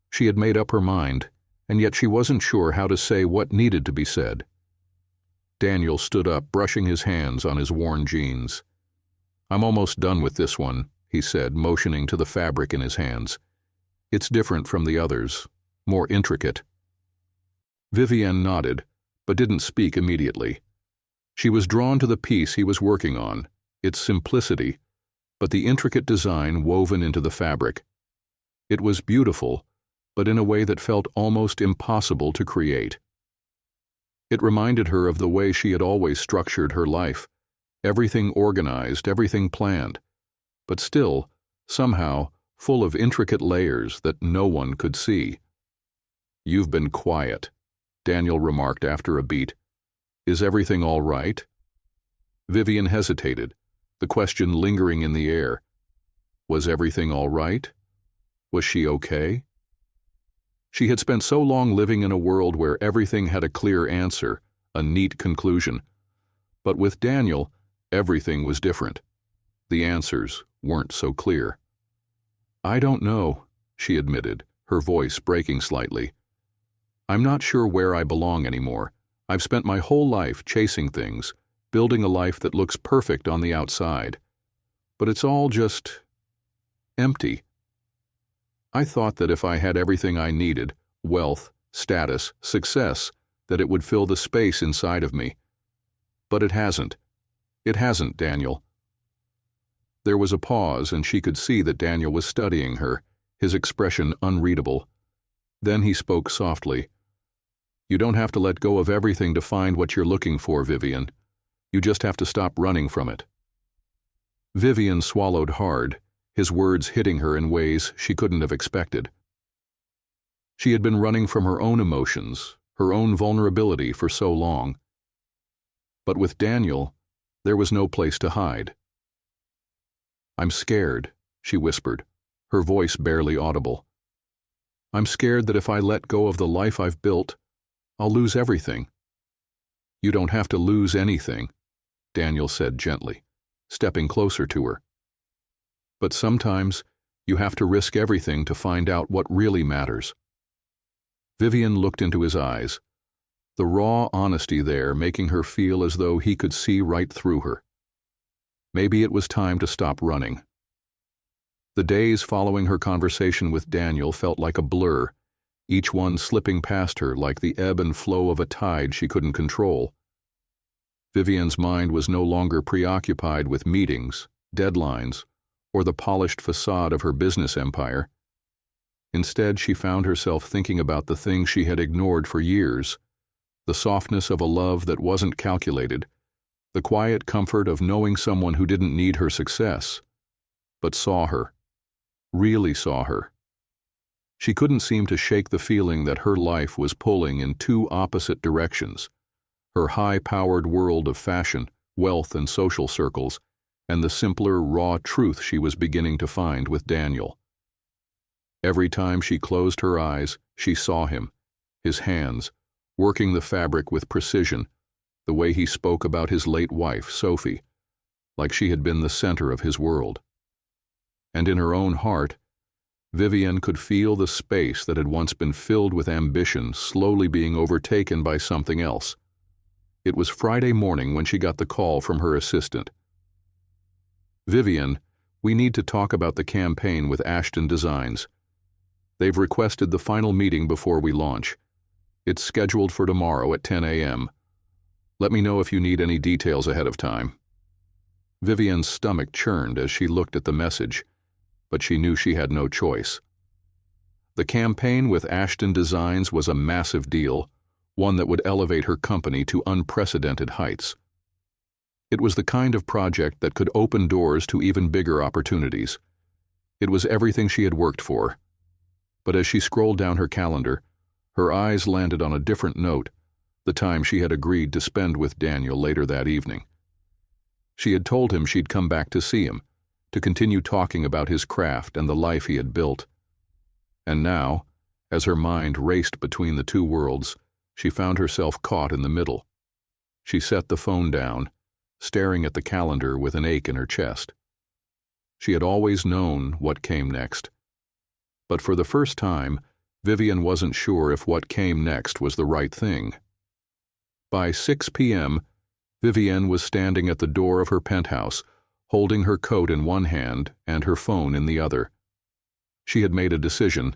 She had made up her mind, and yet she wasn't sure how to say what needed to be said. Daniel stood up, brushing his hands on his worn jeans. "I'm almost done with this one," he said, motioning to the fabric in his hands. "It's different from the others, more intricate." Vivian nodded, but didn't speak immediately. She was drawn to the piece he was working on, its simplicity, but the intricate design woven into the fabric. It was beautiful, but in a way that felt almost impossible to create. It reminded her of the way she had always structured her life, everything organized, everything planned, but still, somehow, full of intricate layers that no one could see. "You've been quiet," Daniel remarked after a beat. "Is everything all right?" Vivian hesitated, the question lingering in the air. Was everything all right? Was she okay? She had spent so long living in a world where everything had a clear answer, a neat conclusion. But with Daniel, everything was different. The answers weren't so clear. "I don't know," she admitted, her voice breaking slightly. "I'm not sure where I belong anymore. I've spent my whole life chasing things, building a life that looks perfect on the outside. But it's all just empty. I thought that if I had everything I needed, wealth, status, success, that it would fill the space inside of me. But it hasn't. It hasn't, Daniel." There was a pause, and she could see that Daniel was studying her, his expression unreadable. Then he spoke softly. "You don't have to let go of everything to find what you're looking for, Vivian. You just have to stop running from it." Vivian swallowed hard, his words hitting her in ways she couldn't have expected. She had been running from her own emotions, her own vulnerability for so long. But with Daniel, there was no place to hide. "I'm scared," she whispered, her voice barely audible. "I'm scared that if I let go of the life I've built, I'll lose everything." "You don't have to lose anything," Daniel said gently, stepping closer to her. "But sometimes you have to risk everything to find out what really matters." Vivian looked into his eyes, the raw honesty there making her feel as though he could see right through her. Maybe it was time to stop running. The days following her conversation with Daniel felt like a blur, each one slipping past her like the ebb and flow of a tide she couldn't control. Vivian's mind was no longer preoccupied with meetings, deadlines, or the polished facade of her business empire. Instead, she found herself thinking about the things she had ignored for years, the softness of a love that wasn't calculated, the quiet comfort of knowing someone who didn't need her success, but saw her, really saw her. She couldn't seem to shake the feeling that her life was pulling in two opposite directions, her high-powered world of fashion, wealth, and social circles, and the simpler, raw truth she was beginning to find with Daniel. Every time she closed her eyes, she saw him, his hands, working the fabric with precision, the way he spoke about his late wife, Sophie, like she had been the center of his world. And in her own heart, Vivian could feel the space that had once been filled with ambition slowly being overtaken by something else. It was Friday morning when she got the call from her assistant. "Vivian, we need to talk about the campaign with Ashton Designs. They've requested the final meeting before we launch. It's scheduled for tomorrow at 10 a.m. Let me know if you need any details ahead of time." Vivian's stomach churned as she looked at the message, but she knew she had no choice. The campaign with Ashton Designs was a massive deal, one that would elevate her company to unprecedented heights. It was the kind of project that could open doors to even bigger opportunities. It was everything she had worked for. But as she scrolled down her calendar, her eyes landed on a different note, the time she had agreed to spend with Daniel later that evening. She had told him she'd come back to see him, to continue talking about his craft and the life he had built. And now, as her mind raced between the two worlds, she found herself caught in the middle. She set the phone down, staring at the calendar with an ache in her chest. She had always known what came next. But for the first time, Vivian wasn't sure if what came next was the right thing. By 6 p.m., Vivian was standing at the door of her penthouse, holding her coat in one hand and her phone in the other. She had made a decision.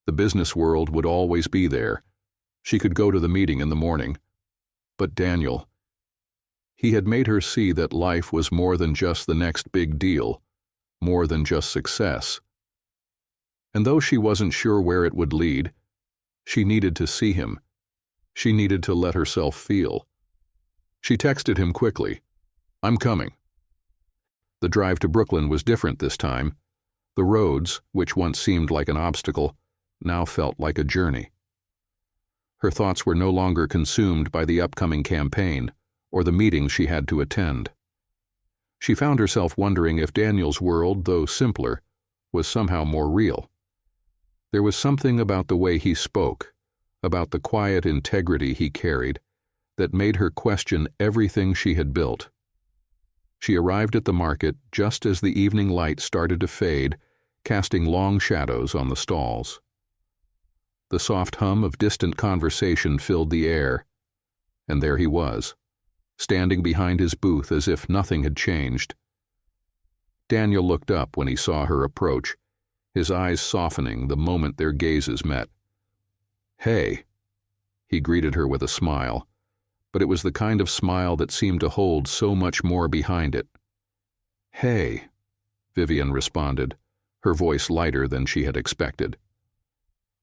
The business world would always be there. She could go to the meeting in the morning. But Daniel, He had made her see that life was more than just the next big deal, more than just success. And though she wasn't sure where it would lead, she needed to see him. She needed to let herself feel. She texted him quickly, "I'm coming." The drive to Brooklyn was different this time. The roads, which once seemed like an obstacle, now felt like a journey. Her thoughts were no longer consumed by the upcoming campaign or the meetings she had to attend. She found herself wondering if Daniel's world, though simpler, was somehow more real. There was something about the way he spoke, about the quiet integrity he carried, that made her question everything she had built. She arrived at the market just as the evening light started to fade, casting long shadows on the stalls. The soft hum of distant conversation filled the air, and there he was, standing behind his booth as if nothing had changed. Daniel looked up when he saw her approach, his eyes softening the moment their gazes met. "Hey," he greeted her with a smile, but it was the kind of smile that seemed to hold so much more behind it. "Hey," Vivian responded, her voice lighter than she had expected.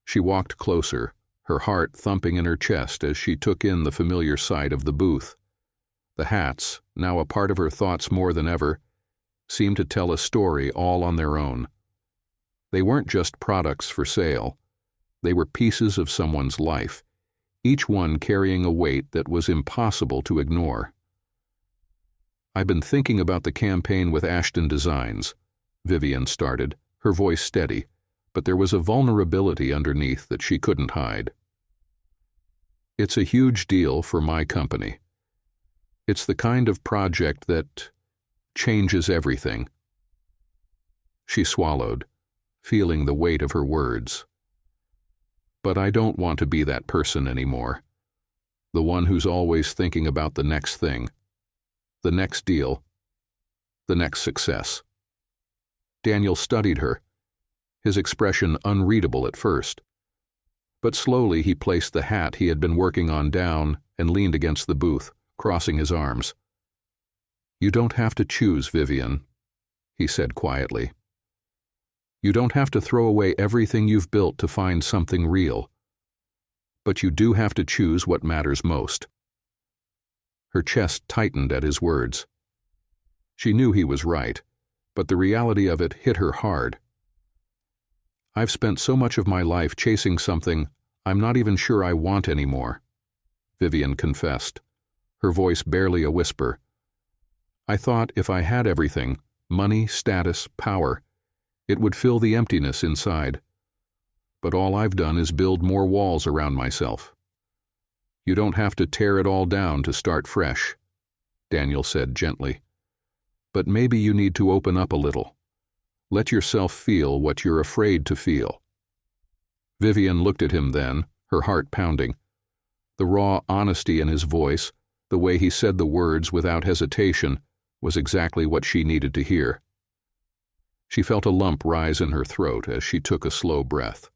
She walked closer, her heart thumping in her chest as she took in the familiar sight of the booth. The hats, now a part of her thoughts more than ever, seemed to tell a story all on their own. They weren't just products for sale. They were pieces of someone's life, each one carrying a weight that was impossible to ignore. "I've been thinking about the campaign with Ashton Designs," Vivian started, her voice steady, but there was a vulnerability underneath that she couldn't hide. "It's a huge deal for my company. It's the kind of project that changes everything." She swallowed, feeling the weight of her words. "But I don't want to be that person anymore. The one who's always thinking about the next thing, the next deal, the next success." Daniel studied her, his expression unreadable at first. But slowly he placed the hat he had been working on down and leaned against the booth, crossing his arms. "You don't have to choose, Vivian," he said quietly. "You don't have to throw away everything you've built to find something real. But you do have to choose what matters most." Her chest tightened at his words. She knew he was right, but the reality of it hit her hard. "I've spent so much of my life chasing something I'm not even sure I want anymore," Vivian confessed, her voice barely a whisper. "I thought if I had everything, money, status, power, it would fill the emptiness inside. But all I've done is build more walls around myself." "You don't have to tear it all down to start fresh," Daniel said gently. "But maybe you need to open up a little. Let yourself feel what you're afraid to feel." Vivian looked at him then, her heart pounding. The raw honesty in his voice, the way he said the words without hesitation, was exactly what she needed to hear. She felt a lump rise in her throat as she took a slow breath.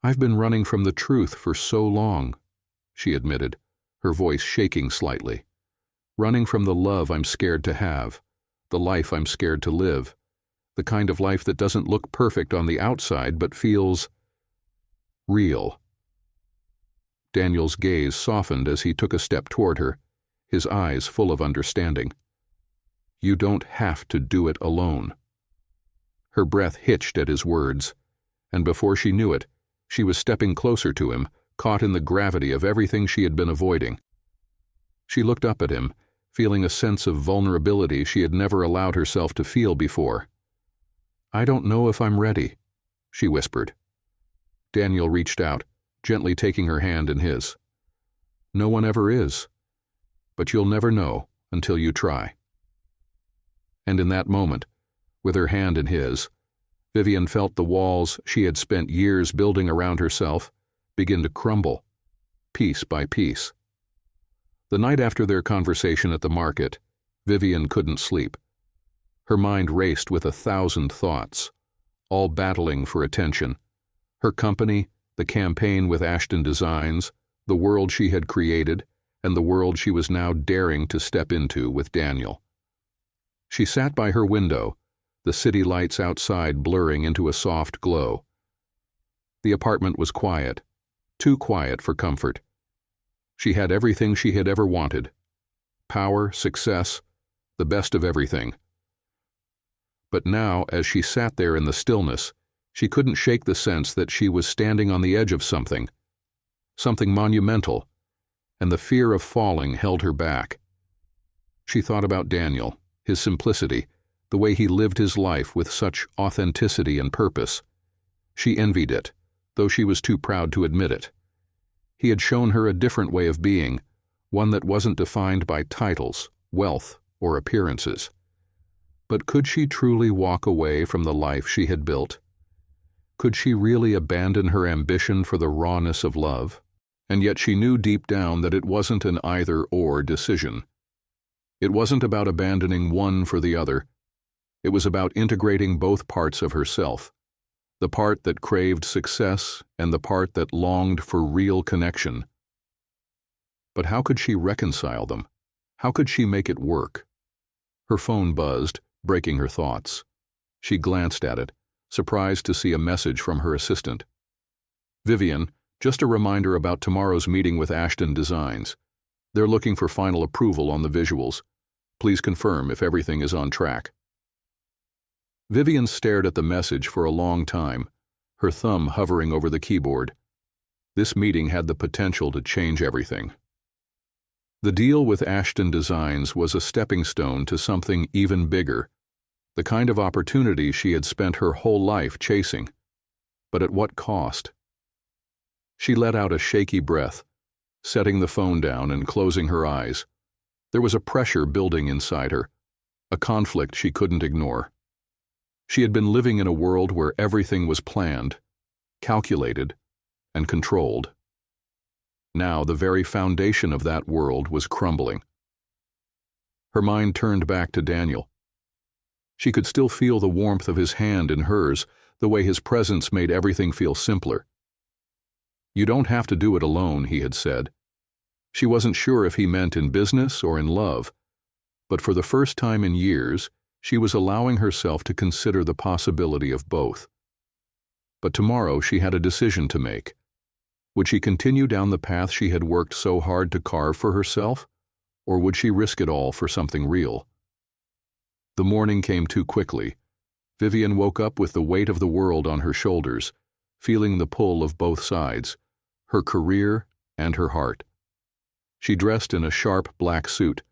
"I've been running from the truth for so long," she admitted, her voice shaking slightly. "Running from the love I'm scared to have, the life I'm scared to live, the kind of life that doesn't look perfect on the outside but feels real." Daniel's gaze softened as he took a step toward her, his eyes full of understanding. "You don't have to do it alone." Her breath hitched at his words, and before she knew it, she was stepping closer to him, caught in the gravity of everything she had been avoiding. She looked up at him, feeling a sense of vulnerability she had never allowed herself to feel before. "I don't know if I'm ready," she whispered. Daniel reached out, gently taking her hand in his. "No one ever is, but you'll never know until you try." And in that moment, with her hand in his, Vivian felt the walls she had spent years building around herself begin to crumble, piece by piece. The night after their conversation at the market, Vivian couldn't sleep. Her mind raced with 1,000 thoughts, all battling for attention. Her company, the campaign with Ashton Designs, the world she had created, and the world she was now daring to step into with Daniel. She sat by her window, the city lights outside blurring into a soft glow. The apartment was quiet, too quiet for comfort. She had everything she had ever wanted: power, success, the best of everything. But now, as she sat there in the stillness, she couldn't shake the sense that she was standing on the edge of something monumental, and the fear of falling held her back. She thought about Daniel, his simplicity, the way he lived his life with such authenticity and purpose. She envied it, though she was too proud to admit it. He had shown her a different way of being, one that wasn't defined by titles, wealth, or appearances. But could she truly walk away from the life she had built? Could she really abandon her ambition for the rawness of love? And yet she knew deep down that it wasn't an either-or decision. It wasn't about abandoning one for the other. It was about integrating both parts of herself, the part that craved success and the part that longed for real connection. But how could she reconcile them? How could she make it work? Her phone buzzed, breaking her thoughts. She glanced at it, surprised to see a message from her assistant. "Vivian, just a reminder about tomorrow's meeting with Ashton Designs. They're looking for final approval on the visuals. Please confirm if everything is on track." Vivian stared at the message for a long time, her thumb hovering over the keyboard. This meeting had the potential to change everything. The deal with Ashton Designs was a stepping stone to something even bigger, the kind of opportunity she had spent her whole life chasing. But at what cost? She let out a shaky breath, setting the phone down and closing her eyes. There was a pressure building inside her, a conflict she couldn't ignore. She had been living in a world where everything was planned, calculated, and controlled. Now the very foundation of that world was crumbling. Her mind turned back to Daniel. She could still feel the warmth of his hand in hers, the way his presence made everything feel simpler. "You don't have to do it alone," he had said. She wasn't sure if he meant in business or in love, but for the first time in years, she was allowing herself to consider the possibility of both. But tomorrow she had a decision to make. Would she continue down the path she had worked so hard to carve for herself, or would she risk it all for something real? The morning came too quickly. Vivian woke up with the weight of the world on her shoulders, feeling the pull of both sides, her career and her heart. She dressed in a sharp black suit,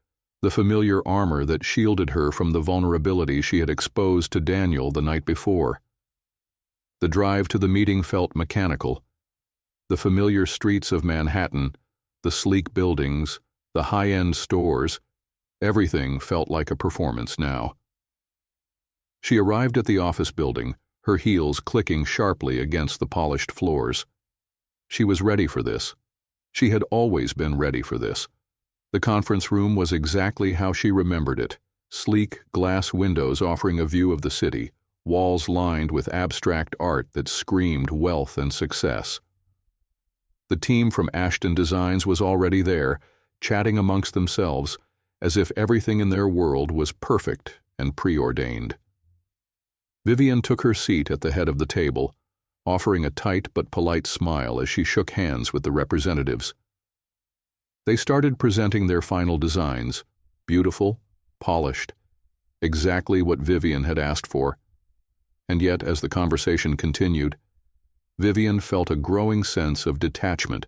the familiar armor that shielded her from the vulnerability she had exposed to Daniel the night before. The drive to the meeting felt mechanical. The familiar streets of Manhattan, the sleek buildings, the high-end stores, everything felt like a performance now. She arrived at the office building, her heels clicking sharply against the polished floors. She was ready for this. She had always been ready for this. The conference room was exactly how she remembered it: sleek glass windows offering a view of the city, walls lined with abstract art that screamed wealth and success. The team from Ashton Designs was already there, chatting amongst themselves, as if everything in their world was perfect and preordained. Vivian took her seat at the head of the table, offering a tight but polite smile as she shook hands with the representatives. They started presenting their final designs, beautiful, polished, exactly what Vivian had asked for. And yet, as the conversation continued, Vivian felt a growing sense of detachment.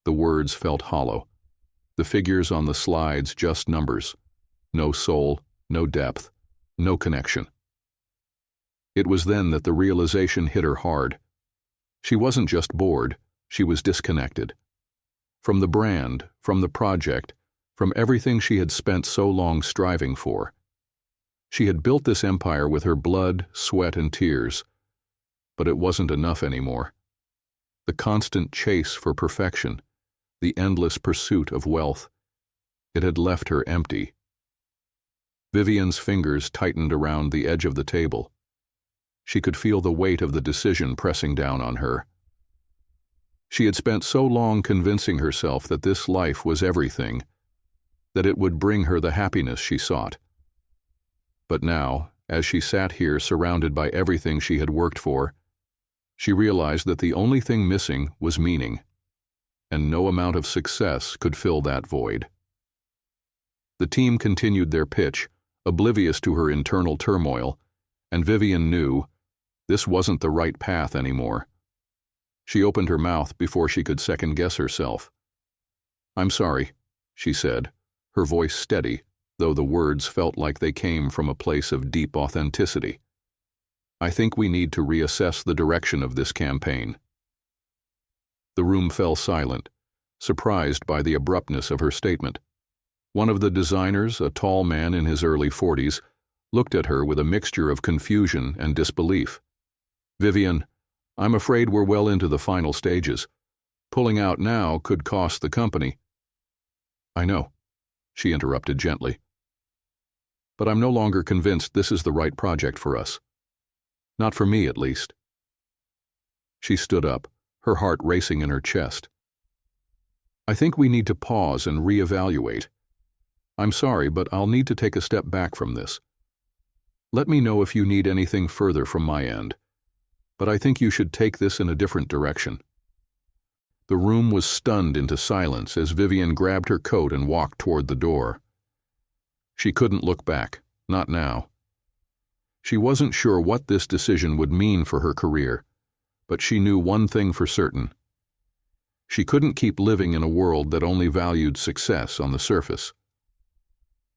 The words felt hollow. The figures on the slides just numbers. No soul, no depth, no connection. It was then that the realization hit her hard. She wasn't just bored, she was disconnected. From the brand, from the project, from everything she had spent so long striving for. She had built this empire with her blood, sweat, and tears, but it wasn't enough anymore. The constant chase for perfection, the endless pursuit of wealth, it had left her empty. Vivian's fingers tightened around the edge of the table. She could feel the weight of the decision pressing down on her. She had spent so long convincing herself that this life was everything, that it would bring her the happiness she sought. But now, as she sat here surrounded by everything she had worked for, she realized that the only thing missing was meaning, and no amount of success could fill that void. The team continued their pitch, oblivious to her internal turmoil, and Vivian knew this wasn't the right path anymore. She opened her mouth before she could second-guess herself. "I'm sorry," she said, her voice steady, though the words felt like they came from a place of deep authenticity. "I think we need to reassess the direction of this campaign." The room fell silent, surprised by the abruptness of her statement. One of the designers, a tall man in his early 40s, looked at her with a mixture of confusion and disbelief. "Vivian, I'm afraid we're well into the final stages. Pulling out now could cost the company." "I know," she interrupted gently. "But I'm no longer convinced this is the right project for us. Not for me, at least." She stood up, her heart racing in her chest. "I think we need to pause and reevaluate. I'm sorry, but I'll need to take a step back from this. Let me know if you need anything further from my end, but I think you should take this in a different direction." The room was stunned into silence as Vivian grabbed her coat and walked toward the door. She couldn't look back, not now. She wasn't sure what this decision would mean for her career, but she knew one thing for certain. She couldn't keep living in a world that only valued success on the surface.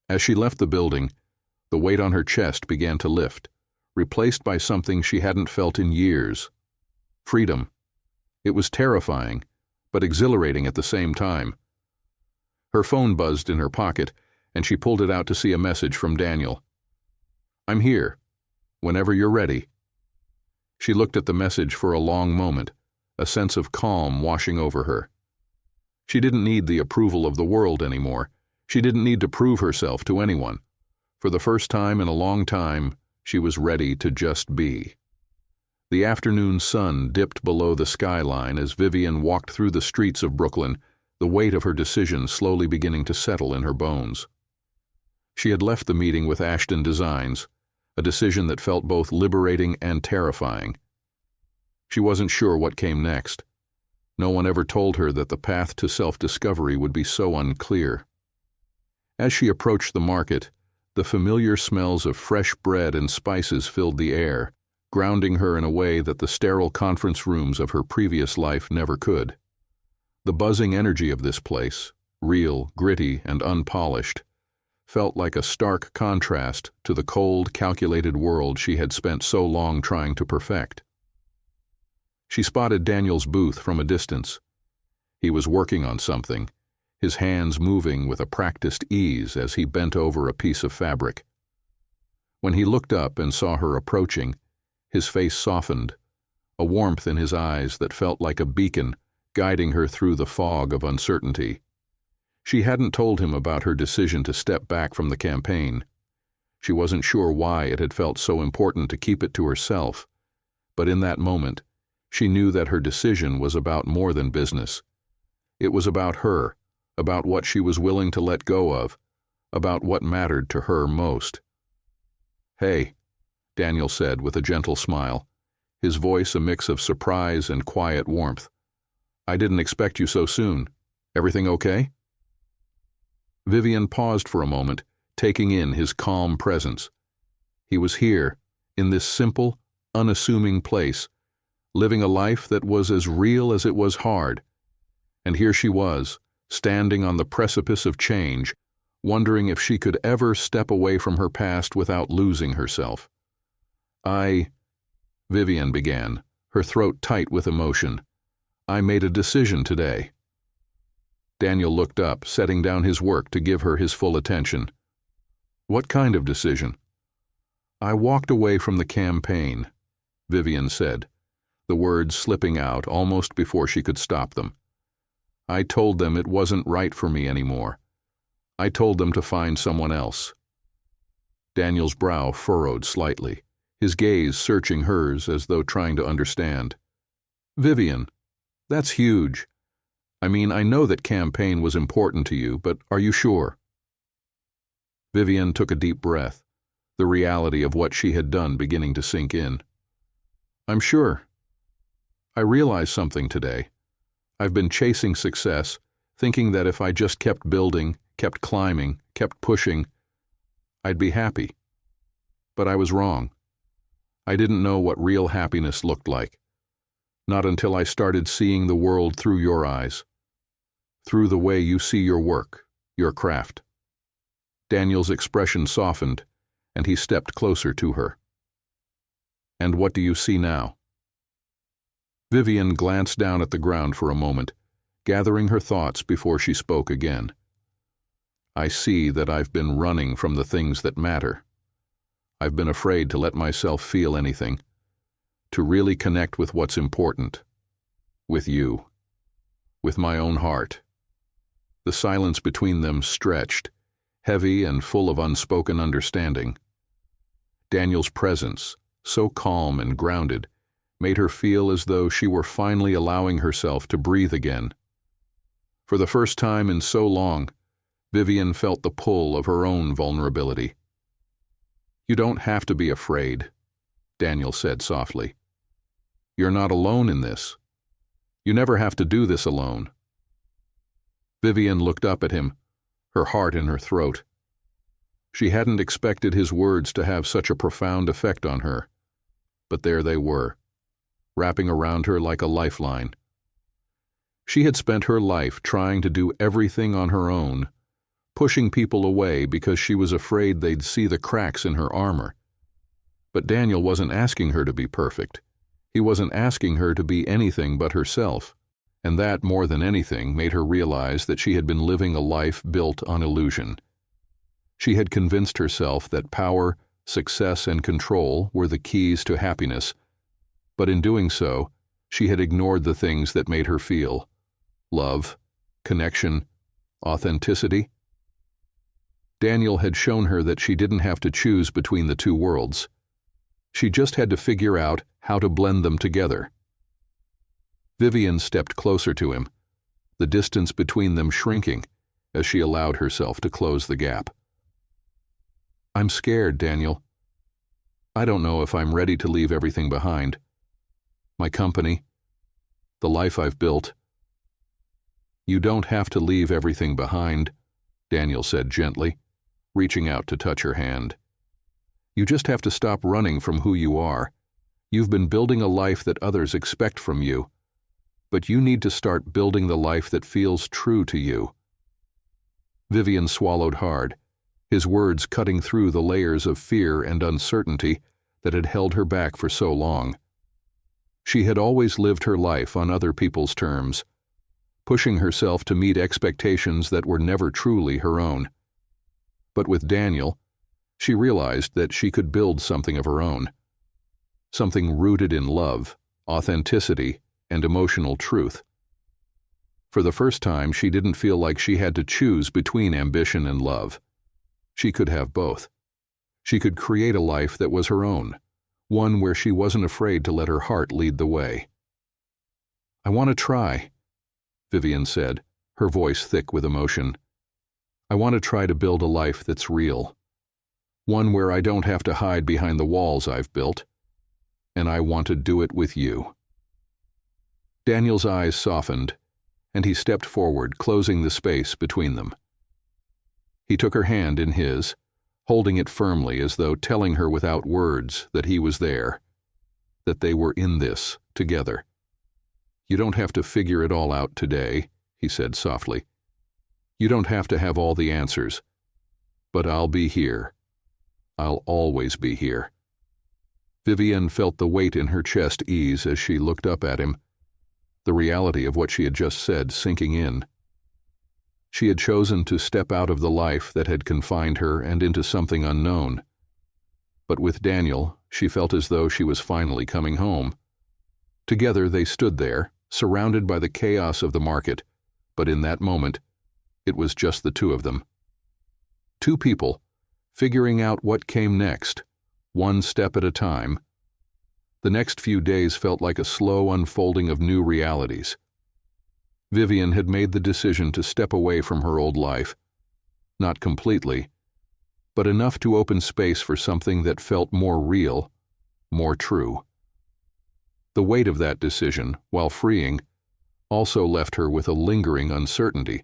As she left the building, the weight on her chest began to lift, replaced by something she hadn't felt in years: freedom. It was terrifying, but exhilarating at the same time. Her phone buzzed in her pocket, and she pulled it out to see a message from Daniel. "I'm here, whenever you're ready." She looked at the message for a long moment, a sense of calm washing over her. She didn't need the approval of the world anymore. She didn't need to prove herself to anyone. For the first time in a long time, she was ready to just be. The afternoon sun dipped below the skyline as Vivian walked through the streets of Brooklyn, the weight of her decision slowly beginning to settle in her bones. She had left the meeting with Ashton Designs, a decision that felt both liberating and terrifying. She wasn't sure what came next. No one ever told her that the path to self-discovery would be so unclear. As she approached the market, the familiar smells of fresh bread and spices filled the air, grounding her in a way that the sterile conference rooms of her previous life never could. The buzzing energy of this place, real, gritty, and unpolished, felt like a stark contrast to the cold, calculated world she had spent so long trying to perfect. She spotted Daniel's booth from a distance. He was working on something, his hands moving with a practiced ease as he bent over a piece of fabric. When he looked up and saw her approaching, his face softened, a warmth in his eyes that felt like a beacon guiding her through the fog of uncertainty. She hadn't told him about her decision to step back from the campaign. She wasn't sure why it had felt so important to keep it to herself, but in that moment, she knew that her decision was about more than business. It was about her, about what she was willing to let go of, about what mattered to her most. "Hey," Daniel said with a gentle smile, his voice a mix of surprise and quiet warmth. "I didn't expect you so soon. Everything okay?" Vivian paused for a moment, taking in his calm presence. He was here, in this simple, unassuming place, living a life that was as real as it was hard. And here she was, standing on the precipice of change, wondering if she could ever step away from her past without losing herself. Vivian began, her throat tight with emotion. "I made a decision today." Daniel looked up, setting down his work to give her his full attention. "What kind of decision?" "I walked away from the campaign," Vivian said, the words slipping out almost before she could stop them. "I told them it wasn't right for me anymore. I told them to find someone else." Daniel's brow furrowed slightly, his gaze searching hers as though trying to understand. "Vivian," That's huge. I mean, I know that campaign was important to you, but are you sure? Vivian took a deep breath, the reality of what she had done beginning to sink in. I'm sure. I realized something today. I've been chasing success, thinking that if I just kept building, kept climbing, kept pushing, I'd be happy. But I was wrong. I didn't know what real happiness looked like. Not until I started seeing the world through your eyes, through the way you see your work, your craft. Daniel's expression softened, and he stepped closer to her. And what do you see now? Vivian glanced down at the ground for a moment, gathering her thoughts before she spoke again. I see that I've been running from the things that matter. I've been afraid to let myself feel anything, to really connect with what's important, with you, with my own heart. The silence between them stretched, heavy and full of unspoken understanding. Daniel's presence, so calm and grounded, made her feel as though she were finally allowing herself to breathe again. For the first time in so long, Vivian felt the pull of her own vulnerability. You don't have to be afraid, Daniel said softly. You're not alone in this. You never have to do this alone. Vivian looked up at him, her heart in her throat. She hadn't expected his words to have such a profound effect on her, but there they were, wrapping around her like a lifeline. She had spent her life trying to do everything on her own, pushing people away because she was afraid they'd see the cracks in her armor. But Daniel wasn't asking her to be perfect. He wasn't asking her to be anything but herself, and that, more than anything, made her realize that she had been living a life built on illusion. She had convinced herself that power, success, and control were the keys to happiness, but in doing so, she had ignored the things that made her feel love, connection, authenticity. Daniel had shown her that she didn't have to choose between the two worlds. She just had to figure out how to blend them together. Vivian stepped closer to him, the distance between them shrinking as she allowed herself to close the gap. I'm scared, Daniel. I don't know if I'm ready to leave everything behind. My company, the life I've built. You don't have to leave everything behind, Daniel said gently, reaching out to touch her hand. You just have to stop running from who you are. You've been building a life that others expect from you, but you need to start building the life that feels true to you. Vivian swallowed hard, his words cutting through the layers of fear and uncertainty that had held her back for so long. She had always lived her life on other people's terms, pushing herself to meet expectations that were never truly her own. But with Daniel, she realized that she could build something of her own, something rooted in love, authenticity, and emotional truth. For the first time, she didn't feel like she had to choose between ambition and love. She could have both. She could create a life that was her own, one where she wasn't afraid to let her heart lead the way. I want to try, Vivian said, her voice thick with emotion. I want to try to build a life that's real, one where I don't have to hide behind the walls I've built, and I want to do it with you. Daniel's eyes softened, and he stepped forward, closing the space between them. He took her hand in his, holding it firmly as though telling her without words that he was there, that they were in this together. You don't have to figure it all out today, he said softly. You don't have to have all the answers, but I'll be here. I'll always be here. Vivian felt the weight in her chest ease as she looked up at him, the reality of what she had just said sinking in. She had chosen to step out of the life that had confined her and into something unknown. But with Daniel, she felt as though she was finally coming home. Together they stood there, surrounded by the chaos of the market, but in that moment, it was just the two of them. Two people, figuring out what came next, one step at a time. The next few days felt like a slow unfolding of new realities, Vivian had made the decision to step away from her old life. Not completely, but enough to open space for something that felt more real, more true. The weight of that decision, while freeing, also left her with a lingering uncertainty.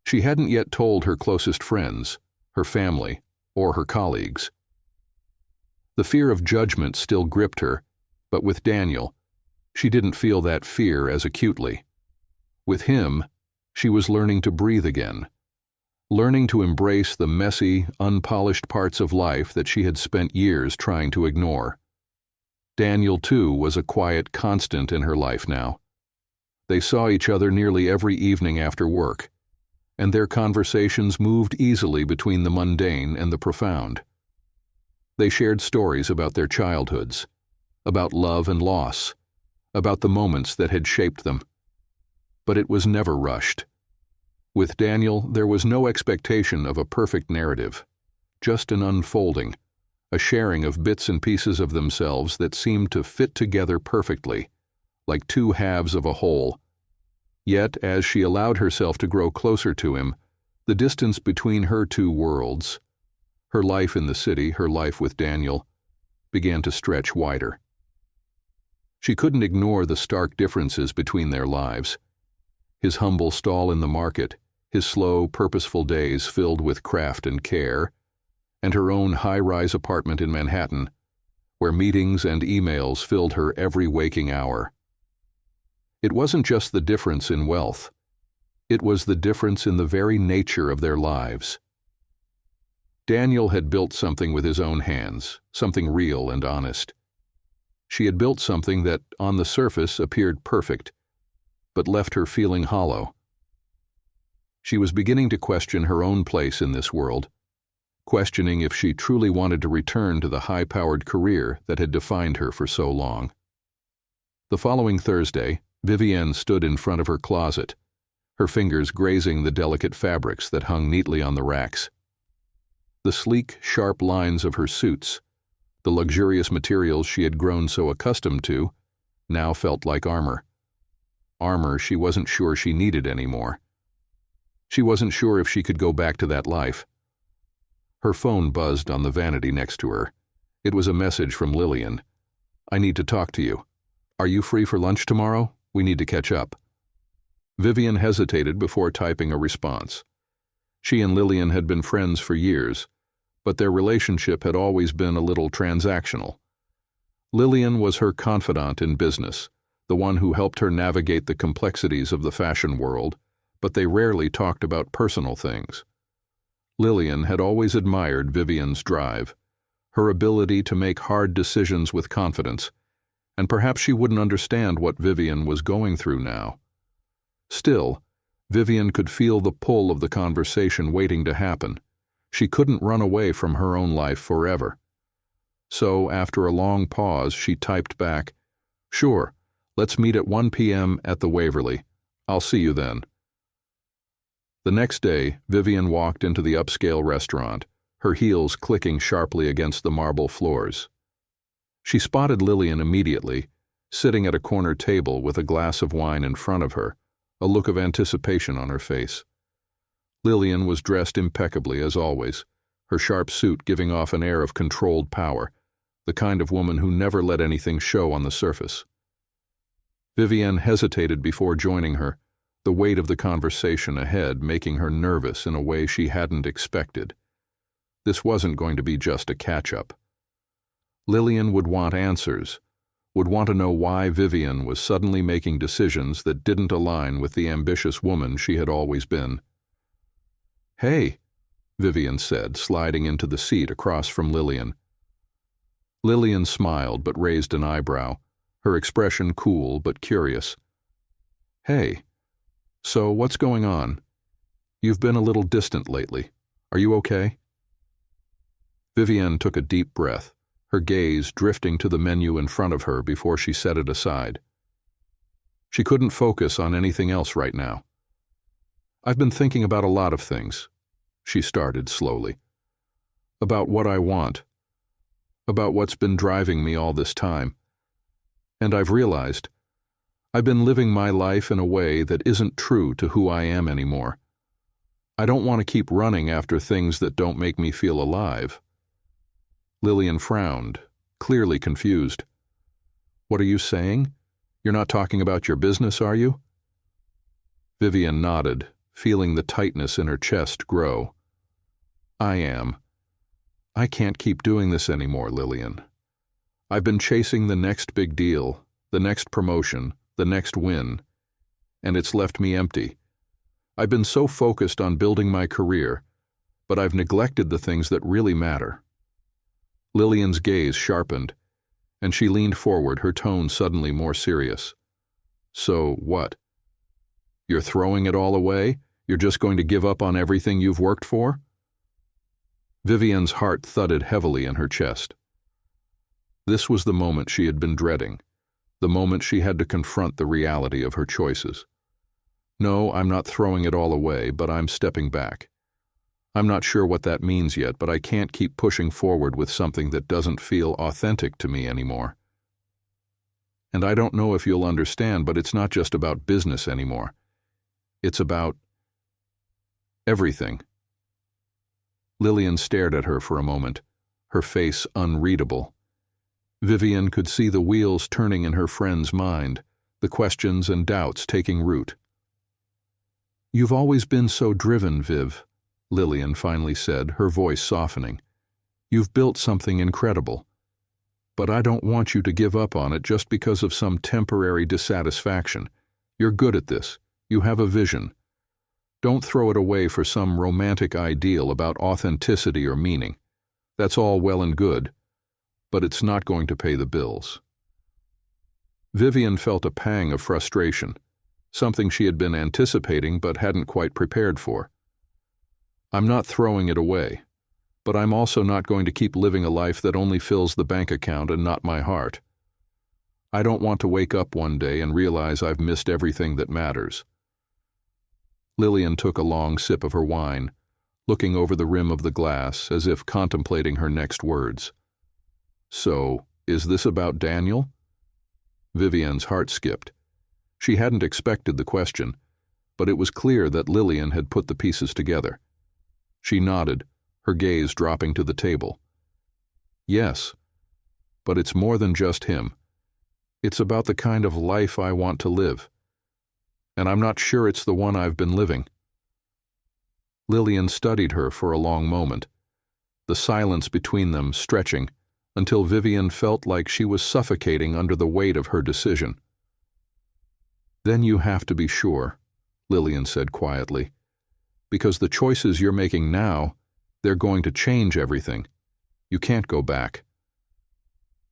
She hadn't yet told her closest friends, her family, or her colleagues. The fear of judgment still gripped her, but with Daniel, she didn't feel that fear as acutely. With him, she was learning to breathe again, learning to embrace the messy, unpolished parts of life that she had spent years trying to ignore. Daniel, too, was a quiet constant in her life now. They saw each other nearly every evening after work, and their conversations moved easily between the mundane and the profound. They shared stories about their childhoods, about love and loss, about the moments that had shaped them. But it was never rushed. With Daniel, there was no expectation of a perfect narrative, just an unfolding, a sharing of bits and pieces of themselves that seemed to fit together perfectly, like two halves of a whole. Yet, as she allowed herself to grow closer to him, the distance between her two worlds, her life in the city, her life with Daniel, began to stretch wider. She couldn't ignore the stark differences between their lives. His humble stall in the market, his slow, purposeful days filled with craft and care, and her own high-rise apartment in Manhattan, where meetings and emails filled her every waking hour. It wasn't just the difference in wealth. It was the difference in the very nature of their lives. Daniel had built something with his own hands, something real and honest. She had built something that, on the surface, appeared perfect, but left her feeling hollow. She was beginning to question her own place in this world, questioning if she truly wanted to return to the high-powered career that had defined her for so long. The following Thursday, Vivienne stood in front of her closet, her fingers grazing the delicate fabrics that hung neatly on the racks. The sleek, sharp lines of her suits, the luxurious materials she had grown so accustomed to, now felt like armor. Armor she wasn't sure she needed anymore. She wasn't sure if she could go back to that life. Her phone buzzed on the vanity next to her. It was a message from Lillian. "I need to talk to you. Are you free for lunch tomorrow? We need to catch up." Vivian hesitated before typing a response. She and Lillian had been friends for years, but their relationship had always been a little transactional. Lillian was her confidant in business, the one who helped her navigate the complexities of the fashion world, but they rarely talked about personal things. Lillian had always admired Vivian's drive, her ability to make hard decisions with confidence, and perhaps she wouldn't understand what Vivian was going through now. Still, Vivian could feel the pull of the conversation waiting to happen. She couldn't run away from her own life forever. So, after a long pause, she typed back, "Sure, let's meet at 1 p.m. at the Waverly. I'll see you then." The next day, Vivian walked into the upscale restaurant, her heels clicking sharply against the marble floors. She spotted Lillian immediately, sitting at a corner table with a glass of wine in front of her, a look of anticipation on her face. Lillian was dressed impeccably as always, her sharp suit giving off an air of controlled power, the kind of woman who never let anything show on the surface. Vivian hesitated before joining her, the weight of the conversation ahead making her nervous in a way she hadn't expected. This wasn't going to be just a catch-up. Lillian would want answers, would want to know why Vivian was suddenly making decisions that didn't align with the ambitious woman she had always been. "Hey," Vivian said, sliding into the seat across from Lillian. Lillian smiled but raised an eyebrow, her expression cool but curious. "Hey, so what's going on? You've been a little distant lately. Are you okay?" Vivian took a deep breath, her gaze drifting to the menu in front of her before she set it aside. She couldn't focus on anything else right now. "I've been thinking about a lot of things," she started slowly. "About what I want. About what's been driving me all this time. And I've realized I've been living my life in a way that isn't true to who I am anymore. I don't want to keep running after things that don't make me feel alive." Lillian frowned, clearly confused. "What are you saying? You're not talking about your business, are you?" Vivian nodded, feeling the tightness in her chest grow. "I am. I can't keep doing this anymore, Lillian. I've been chasing the next big deal, the next promotion, the next win, and it's left me empty. I've been so focused on building my career, but I've neglected the things that really matter." Lillian's gaze sharpened, and she leaned forward, her tone suddenly more serious. "So what? You're throwing it all away? You're just going to give up on everything you've worked for?" Vivian's heart thudded heavily in her chest. This was the moment she had been dreading, the moment she had to confront the reality of her choices. "No, I'm not throwing it all away, but I'm stepping back. I'm not sure what that means yet, but I can't keep pushing forward with something that doesn't feel authentic to me anymore. And I don't know if you'll understand, but it's not just about business anymore. It's about everything." Lillian stared at her for a moment, her face unreadable. Vivian could see the wheels turning in her friend's mind, the questions and doubts taking root. "You've always been so driven, Viv," Lillian finally said, her voice softening. "You've built something incredible. But I don't want you to give up on it just because of some temporary dissatisfaction. You're good at this. You have a vision. Don't throw it away for some romantic ideal about authenticity or meaning. That's all well and good, but it's not going to pay the bills." Vivian felt a pang of frustration, something she had been anticipating but hadn't quite prepared for. "I'm not throwing it away, but I'm also not going to keep living a life that only fills the bank account and not my heart. I don't want to wake up one day and realize I've missed everything that matters." Lillian took a long sip of her wine, looking over the rim of the glass as if contemplating her next words. "So, is this about Daniel?" Vivian's heart skipped. She hadn't expected the question, but it was clear that Lillian had put the pieces together. She nodded, her gaze dropping to the table. "Yes, but it's more than just him. It's about the kind of life I want to live. And I'm not sure it's the one I've been living." Lillian studied her for a long moment, the silence between them stretching until Vivian felt like she was suffocating under the weight of her decision. "Then you have to be sure," Lillian said quietly, "because the choices you're making now, they're going to change everything. You can't go back."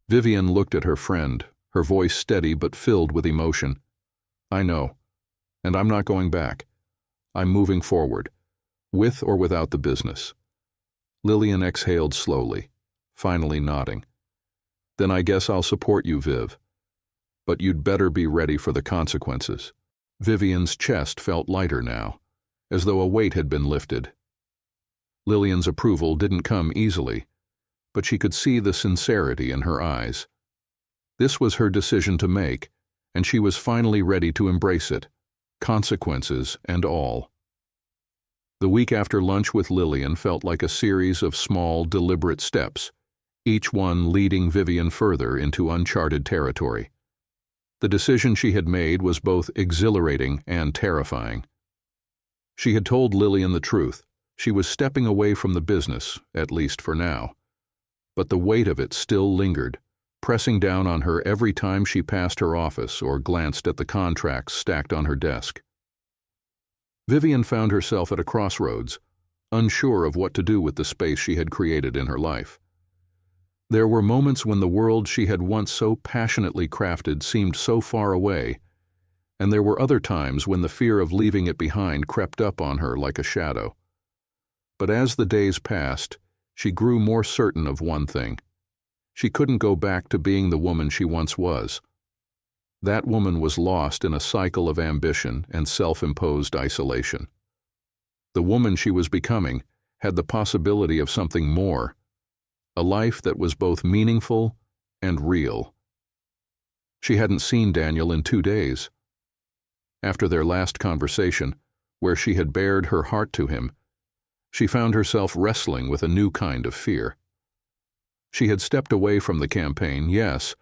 Vivian looked at her friend, her voice steady but filled with emotion. "I know. And I'm not going back. I'm moving forward, with or without the business." Lillian exhaled slowly, finally nodding. "Then I guess I'll support you, Viv. But you'd better be ready for the consequences." Vivian's chest felt lighter now, as though a weight had been lifted. Lillian's approval didn't come easily, but she could see the sincerity in her eyes. This was her decision to make, and she was finally ready to embrace it, consequences and all. The week after lunch with Lillian felt like a series of small, deliberate steps, each one leading Vivian further into uncharted territory. The decision she had made was both exhilarating and terrifying. She had told Lillian the truth. She was stepping away from the business, at least for now. But the weight of it still lingered, pressing down on her every time she passed her office or glanced at the contracts stacked on her desk. Vivian found herself at a crossroads, unsure of what to do with the space she had created in her life. There were moments when the world she had once so passionately crafted seemed so far away, and there were other times when the fear of leaving it behind crept up on her like a shadow. But as the days passed, she grew more certain of one thing. She couldn't go back to being the woman she once was. That woman was lost in a cycle of ambition and self-imposed isolation. The woman she was becoming had the possibility of something more, a life that was both meaningful and real. She hadn't seen Daniel in 2 days. After their last conversation, where she had bared her heart to him, she found herself wrestling with a new kind of fear. She had stepped away from the campaign, yes,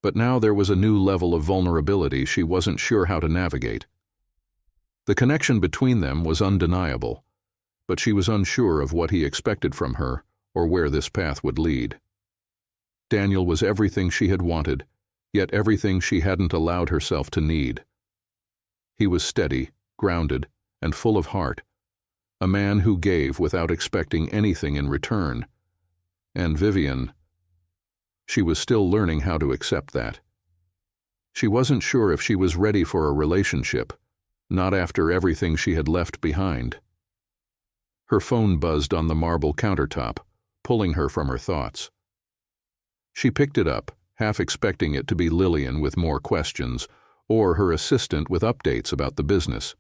but now there was a new level of vulnerability she wasn't sure how to navigate. The connection between them was undeniable, but she was unsure of what he expected from her or where this path would lead. Daniel was everything she had wanted, yet everything she hadn't allowed herself to need. He was steady, grounded, and full of heart, a man who gave without expecting anything in return. And Vivian, she was still learning how to accept that. She wasn't sure if she was ready for a relationship, not after everything she had left behind. Her phone buzzed on the marble countertop, pulling her from her thoughts. She picked it up, half expecting it to be Lillian with more questions, or her assistant with updates about the business.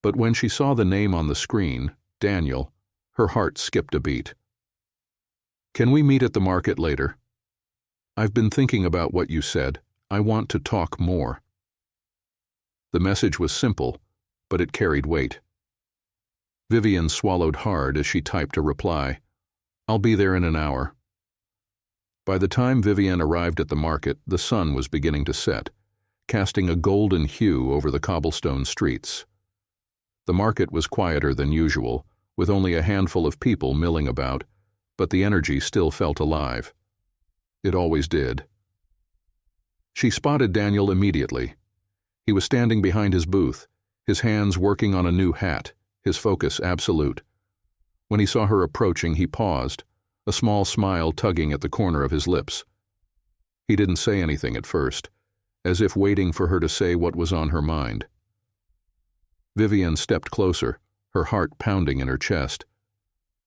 But when she saw the name on the screen, Daniel, her heart skipped a beat. "Can we meet at the market later? I've been thinking about what you said. I want to talk more." The message was simple, but it carried weight. Vivian swallowed hard as she typed a reply. "I'll be there in an hour." By the time Vivian arrived at the market, the sun was beginning to set, casting a golden hue over the cobblestone streets. The market was quieter than usual, with only a handful of people milling about, but the energy still felt alive. It always did. She spotted Daniel immediately. He was standing behind his booth, his hands working on a new hat, his focus absolute. When he saw her approaching, he paused, a small smile tugging at the corner of his lips. He didn't say anything at first, as if waiting for her to say what was on her mind. Vivian stepped closer, her heart pounding in her chest.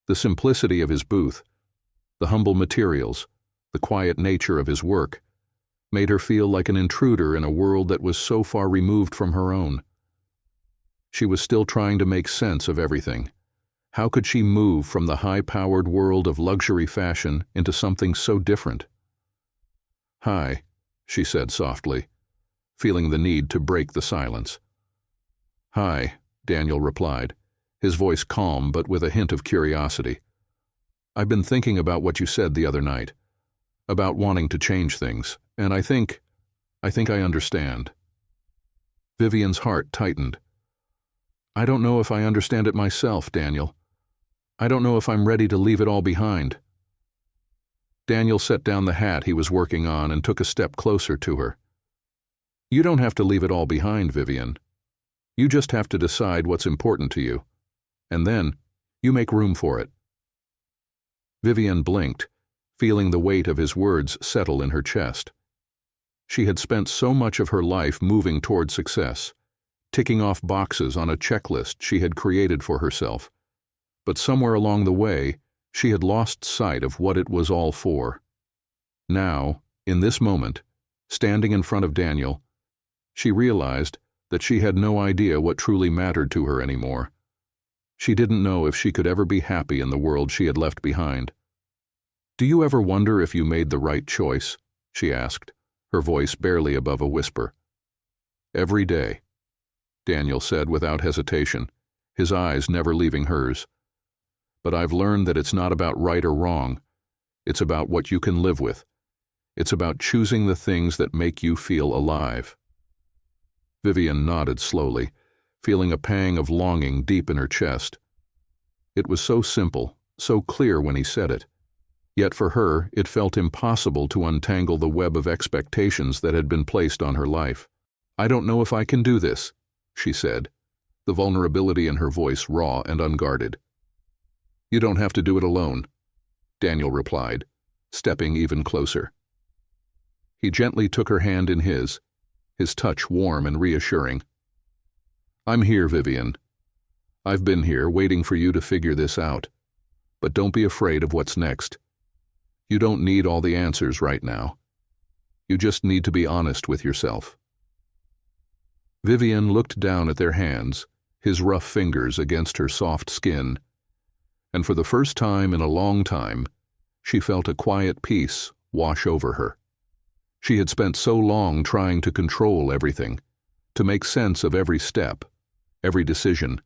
The simplicity of his booth, the humble materials, the quiet nature of his work, made her feel like an intruder in a world that was so far removed from her own. She was still trying to make sense of everything. How could she move from the high-powered world of luxury fashion into something so different? "Hi," she said softly, feeling the need to break the silence. "Hi," Daniel replied, his voice calm but with a hint of curiosity. "I've been thinking about what you said the other night, about wanting to change things, and I think I understand." Vivian's heart tightened. "I don't know if I understand it myself, Daniel. I don't know if I'm ready to leave it all behind." Daniel set down the hat he was working on and took a step closer to her. "You don't have to leave it all behind, Vivian. You just have to decide what's important to you, and then you make room for it." Vivian blinked, feeling the weight of his words settle in her chest. She had spent so much of her life moving toward success, ticking off boxes on a checklist she had created for herself, but somewhere along the way, she had lost sight of what it was all for. Now, in this moment, standing in front of Daniel, she realized that she had no idea what truly mattered to her anymore. She didn't know if she could ever be happy in the world she had left behind. "Do you ever wonder if you made the right choice?" she asked, her voice barely above a whisper. "Every day," Daniel said without hesitation, his eyes never leaving hers. "But I've learned that it's not about right or wrong. It's about what you can live with. It's about choosing the things that make you feel alive." Vivian nodded slowly, feeling a pang of longing deep in her chest. It was so simple, so clear when he said it. Yet for her, it felt impossible to untangle the web of expectations that had been placed on her life. "I don't know if I can do this," she said, the vulnerability in her voice raw and unguarded. "You don't have to do it alone," Daniel replied, stepping even closer. He gently took her hand in his touch warm and reassuring. "I'm here, Vivian. I've been here waiting for you to figure this out. But don't be afraid of what's next. You don't need all the answers right now. You just need to be honest with yourself." Vivian looked down at their hands, his rough fingers against her soft skin, and for the first time in a long time, she felt a quiet peace wash over her. She had spent so long trying to control everything, to make sense of every step, every decision.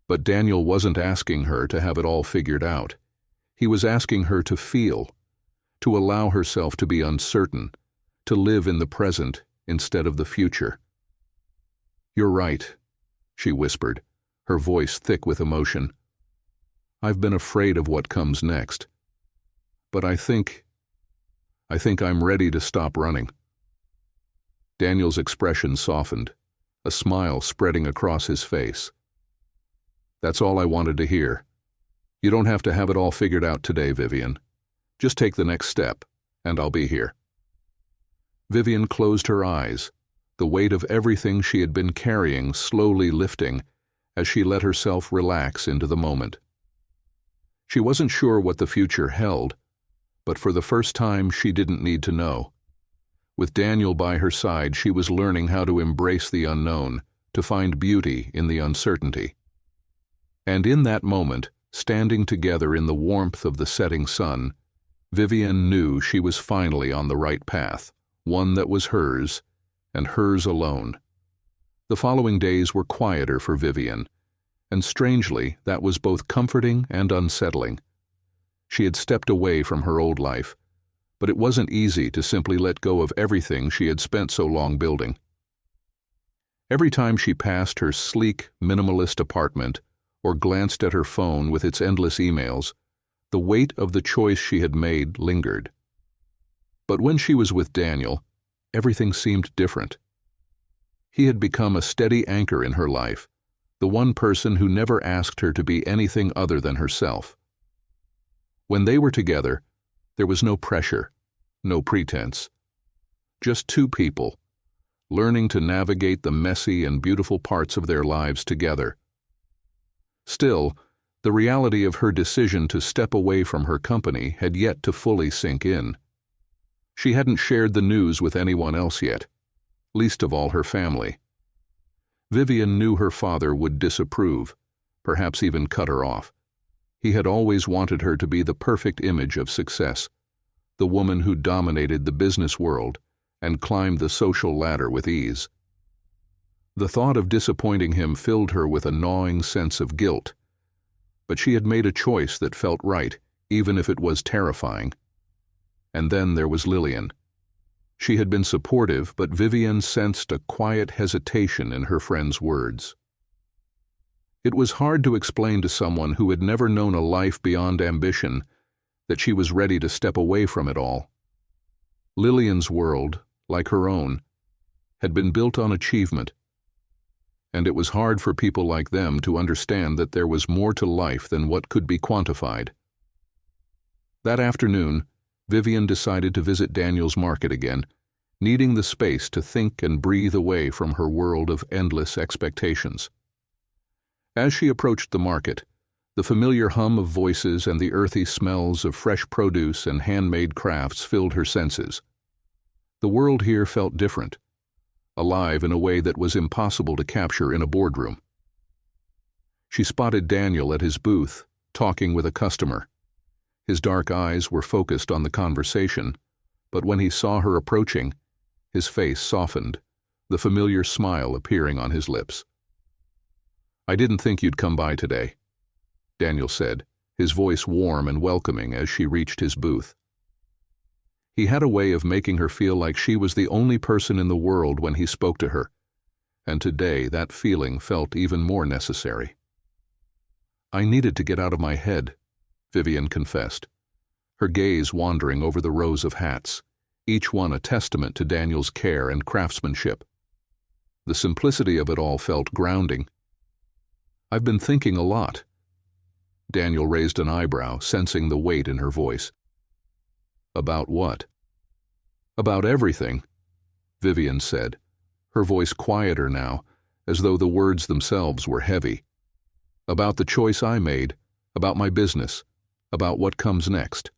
But Daniel wasn't asking her to have it all figured out. He was asking her to feel, to allow herself to be uncertain, to live in the present instead of the future. "You're right," she whispered, her voice thick with emotion. "I've been afraid of what comes next. But I think I'm ready to stop running." Daniel's expression softened, a smile spreading across his face. "That's all I wanted to hear. You don't have to have it all figured out today, Vivian. Just take the next step, and I'll be here." Vivian closed her eyes, the weight of everything she had been carrying slowly lifting as she let herself relax into the moment. She wasn't sure what the future held, but for the first time she didn't need to know. With Daniel by her side, she was learning how to embrace the unknown, to find beauty in the uncertainty. And in that moment, standing together in the warmth of the setting sun, Vivian knew she was finally on the right path, one that was hers, and hers alone. The following days were quieter for Vivian, and strangely, that was both comforting and unsettling. She had stepped away from her old life, but it wasn't easy to simply let go of everything she had spent so long building. Every time she passed her sleek, minimalist apartment or glanced at her phone with its endless emails, the weight of the choice she had made lingered. But when she was with Daniel, everything seemed different. He had become a steady anchor in her life, the one person who never asked her to be anything other than herself. When they were together, there was no pressure, no pretense. Just two people, learning to navigate the messy and beautiful parts of their lives together. Still, the reality of her decision to step away from her company had yet to fully sink in. She hadn't shared the news with anyone else yet, least of all her family. Vivian knew her father would disapprove, perhaps even cut her off. He had always wanted her to be the perfect image of success, the woman who dominated the business world and climbed the social ladder with ease. The thought of disappointing him filled her with a gnawing sense of guilt. But she had made a choice that felt right, even if it was terrifying. And then there was Lillian. She had been supportive, but Vivian sensed a quiet hesitation in her friend's words. It was hard to explain to someone who had never known a life beyond ambition that she was ready to step away from it all. Lillian's world, like her own, had been built on achievement, and it was hard for people like them to understand that there was more to life than what could be quantified. That afternoon, Vivian decided to visit Daniel's market again, needing the space to think and breathe away from her world of endless expectations. As she approached the market, the familiar hum of voices and the earthy smells of fresh produce and handmade crafts filled her senses. The world here felt different, alive in a way that was impossible to capture in a boardroom. She spotted Daniel at his booth, talking with a customer. His dark eyes were focused on the conversation, but when he saw her approaching, his face softened, the familiar smile appearing on his lips. "I didn't think you'd come by today," Daniel said, his voice warm and welcoming as she reached his booth. He had a way of making her feel like she was the only person in the world when he spoke to her, and today that feeling felt even more necessary. "I needed to get out of my head," Vivian confessed, her gaze wandering over the rows of hats, each one a testament to Daniel's care and craftsmanship. The simplicity of it all felt grounding. "I've been thinking a lot." Daniel raised an eyebrow, sensing the weight in her voice. "About what?" "About everything," Vivian said, her voice quieter now, as though the words themselves were heavy. "About the choice I made, about my business, about what comes next."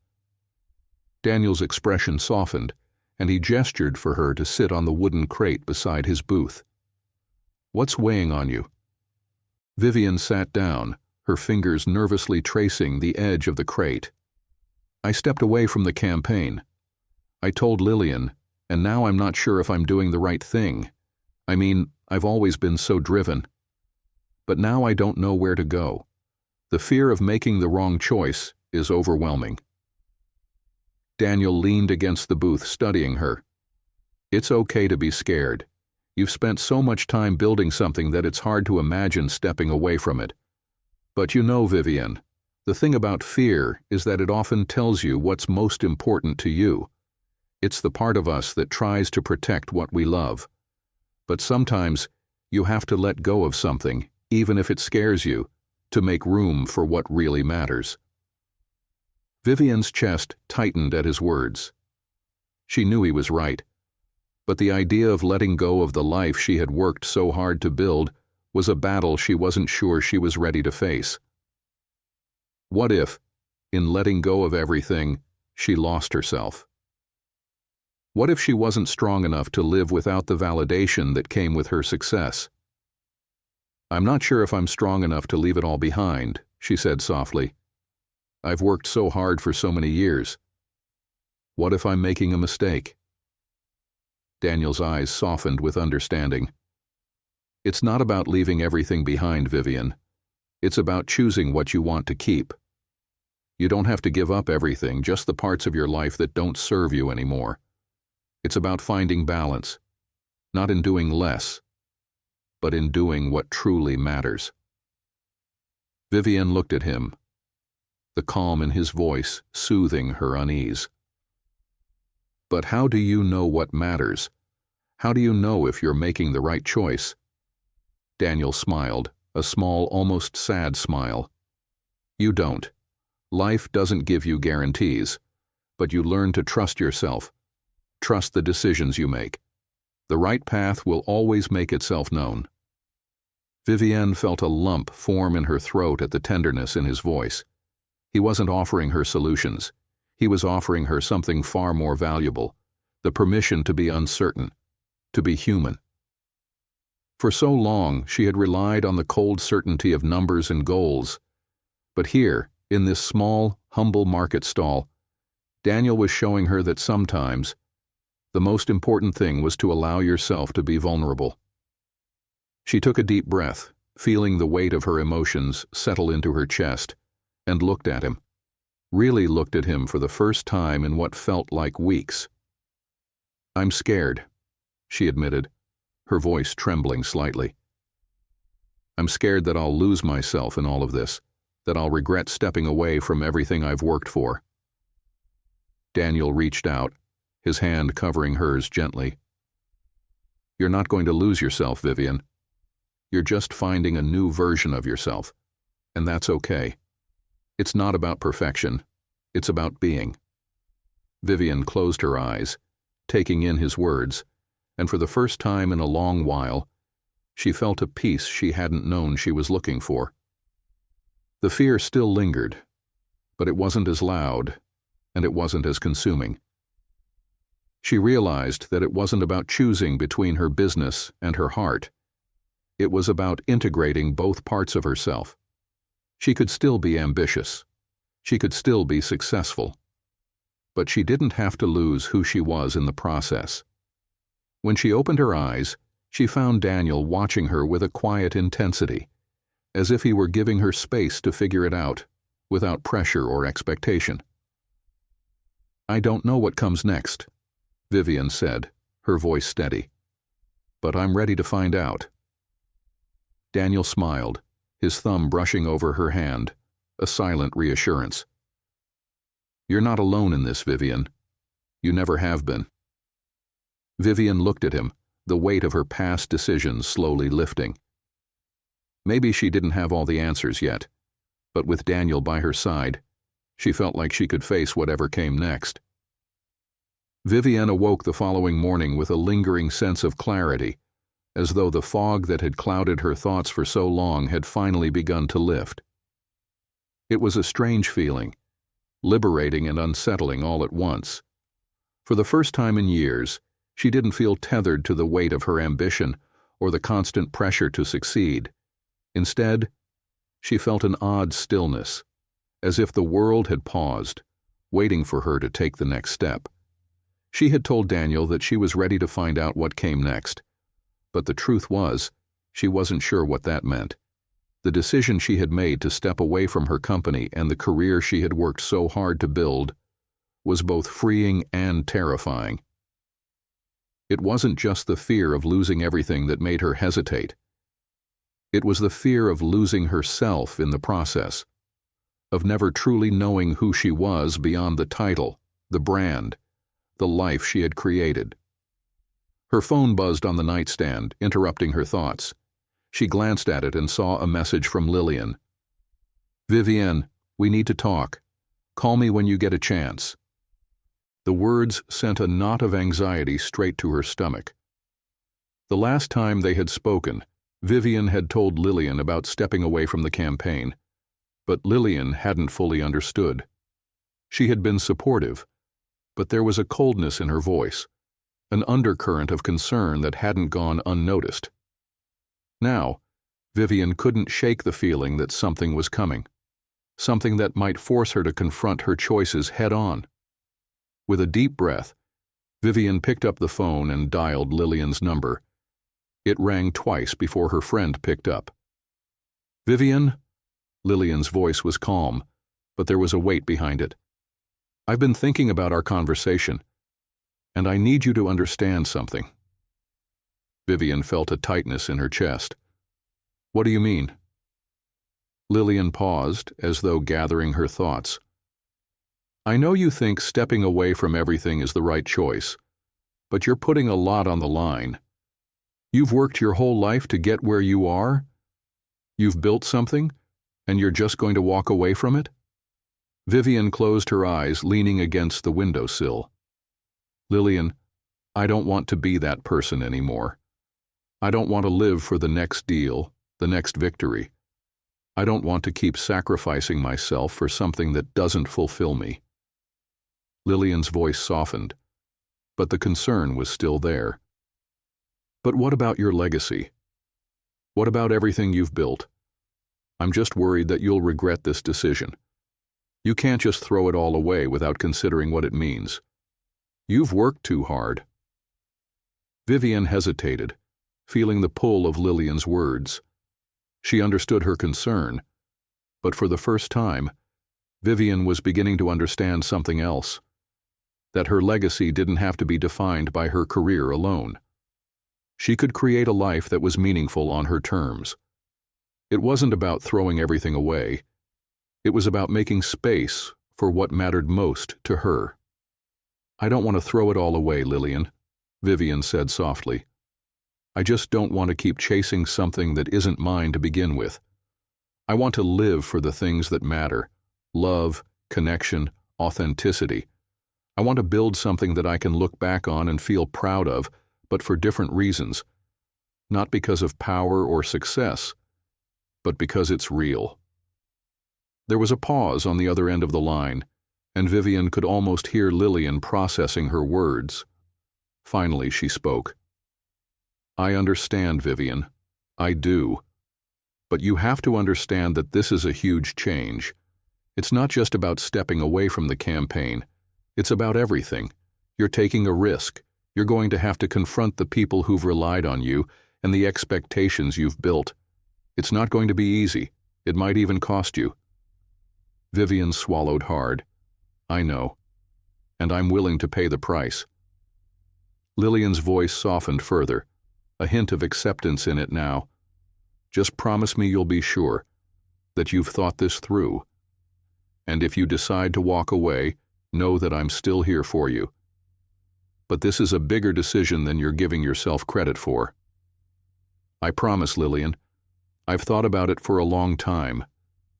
Daniel's expression softened, and he gestured for her to sit on the wooden crate beside his booth. "What's weighing on you?" Vivian sat down, her fingers nervously tracing the edge of the crate. "I stepped away from the campaign. I told Lillian, And now I'm not sure if I'm doing the right thing. I mean, I've always been so driven. But now I don't know where to go. The fear of making the wrong choice is overwhelming. Daniel leaned against the booth, studying her. It's okay to be scared. You've spent so much time building something that it's hard to imagine stepping away from it. But you know, Vivian, the thing about fear is that it often tells you what's most important to you. It's the part of us that tries to protect what we love. But sometimes you have to let go of something, even if it scares you, to make room for what really matters. Vivian's chest tightened at his words. She knew he was right. But the idea of letting go of the life she had worked so hard to build was a battle she wasn't sure she was ready to face. What if, in letting go of everything, she lost herself? What if she wasn't strong enough to live without the validation that came with her success? I'm not sure if I'm strong enough to leave it all behind, she said softly. I've worked so hard for so many years. What if I'm making a mistake? Daniel's eyes softened with understanding. It's not about leaving everything behind, Vivian. It's about choosing what you want to keep. You don't have to give up everything, just the parts of your life that don't serve you anymore. It's about finding balance, not in doing less, but in doing what truly matters. Vivian looked at him, the calm in his voice soothing her unease. But how do you know what matters? How do you know if you're making the right choice? Daniel smiled, a small, almost sad smile. You don't. Life doesn't give you guarantees, but you learn to trust yourself. Trust the decisions you make. The right path will always make itself known. Vivian felt a lump form in her throat at the tenderness in his voice. He wasn't offering her solutions. He was offering her something far more valuable, the permission to be uncertain, to be human. For so long, she had relied on the cold certainty of numbers and goals. But here, in this small, humble market stall, Daniel was showing her that sometimes the most important thing was to allow yourself to be vulnerable. She took a deep breath, feeling the weight of her emotions settle into her chest, and looked at him. Really looked at him for the first time in what felt like weeks. I'm scared, she admitted, her voice trembling slightly. I'm scared that I'll lose myself in all of this, that I'll regret stepping away from everything I've worked for. Daniel reached out, his hand covering hers gently. You're not going to lose yourself, Vivian. You're just finding a new version of yourself, and that's okay. It's not about perfection. It's about being. Vivian closed her eyes, taking in his words, and for the first time in a long while, she felt a peace she hadn't known she was looking for. The fear still lingered, but it wasn't as loud, and it wasn't as consuming. She realized that it wasn't about choosing between her business and her heart. It was about integrating both parts of herself. She could still be ambitious. She could still be successful. But she didn't have to lose who she was in the process. When she opened her eyes, she found Daniel watching her with a quiet intensity, as if he were giving her space to figure it out, without pressure or expectation. I don't know what comes next, Vivian said, her voice steady. But I'm ready to find out. Daniel smiled, his thumb brushing over her hand, a silent reassurance. You're not alone in this, Vivian. You never have been. Vivian looked at him, the weight of her past decisions slowly lifting. Maybe she didn't have all the answers yet, but with Daniel by her side, she felt like she could face whatever came next. Vivian awoke the following morning with a lingering sense of clarity, as though the fog that had clouded her thoughts for so long had finally begun to lift. It was a strange feeling, liberating and unsettling all at once. For the first time in years, she didn't feel tethered to the weight of her ambition or the constant pressure to succeed. Instead, she felt an odd stillness, as if the world had paused, waiting for her to take the next step. She had told Daniel that she was ready to find out what came next. But the truth was, she wasn't sure what that meant. The decision she had made to step away from her company and the career she had worked so hard to build was both freeing and terrifying. It wasn't just the fear of losing everything that made her hesitate. It was the fear of losing herself in the process, of never truly knowing who she was beyond the title, the brand, the life she had created. Her phone buzzed on the nightstand, interrupting her thoughts. She glanced at it and saw a message from Lillian. "Vivienne, we need to talk. Call me when you get a chance." The words sent a knot of anxiety straight to her stomach. The last time they had spoken, Vivienne had told Lillian about stepping away from the campaign, but Lillian hadn't fully understood. She had been supportive, but there was a coldness in her voice, an undercurrent of concern that hadn't gone unnoticed. Now, Vivienne couldn't shake the feeling that something was coming, something that might force her to confront her choices head-on. With a deep breath, Vivienne picked up the phone and dialed Lillian's number. It rang twice before her friend picked up. "Vivienne?" Lillian's voice was calm, but there was a weight behind it. "I've been thinking about our conversation, and I need you to understand something." Vivienne felt a tightness in her chest. "What do you mean?" Lillian paused, as though gathering her thoughts. "I know you think stepping away from everything is the right choice, but you're putting a lot on the line. You've worked your whole life to get where you are? You've built something, and you're just going to walk away from it?" Vivienne closed her eyes, leaning against the windowsill. "Lillian, I don't want to be that person anymore. I don't want to live for the next deal, the next victory. I don't want to keep sacrificing myself for something that doesn't fulfill me." Lillian's voice softened, but the concern was still there. "But what about your legacy? What about everything you've built? I'm just worried that you'll regret this decision. You can't just throw it all away without considering what it means. You've worked too hard." Vivienne hesitated, feeling the pull of Lillian's words. She understood her concern, but for the first time, Vivienne was beginning to understand something else, that her legacy didn't have to be defined by her career alone. She could create a life that was meaningful on her terms. It wasn't about throwing everything away. It was about making space for what mattered most to her. "I don't want to throw it all away, Lillian," Vivienne said softly. "I just don't want to keep chasing something that isn't mine to begin with. I want to live for the things that matter: love, connection, authenticity. I want to build something that I can look back on and feel proud of, but for different reasons. Not because of power or success, but because it's real." There was a pause on the other end of the line, and Vivienne could almost hear Lillian processing her words. Finally, she spoke. "I understand, Vivienne. I do. But you have to understand that this is a huge change. It's not just about stepping away from the campaign. It's about everything. You're taking a risk. You're going to have to confront the people who've relied on you and the expectations you've built. It's not going to be easy. It might even cost you." Vivienne swallowed hard. "I know. And I'm willing to pay the price." Lillian's voice softened further, a hint of acceptance in it now. "Just promise me you'll be sure that you've thought this through. And if you decide to walk away, know that I'm still here for you. But this is a bigger decision than you're giving yourself credit for." "I promise, Lillian. I've thought about it for a long time,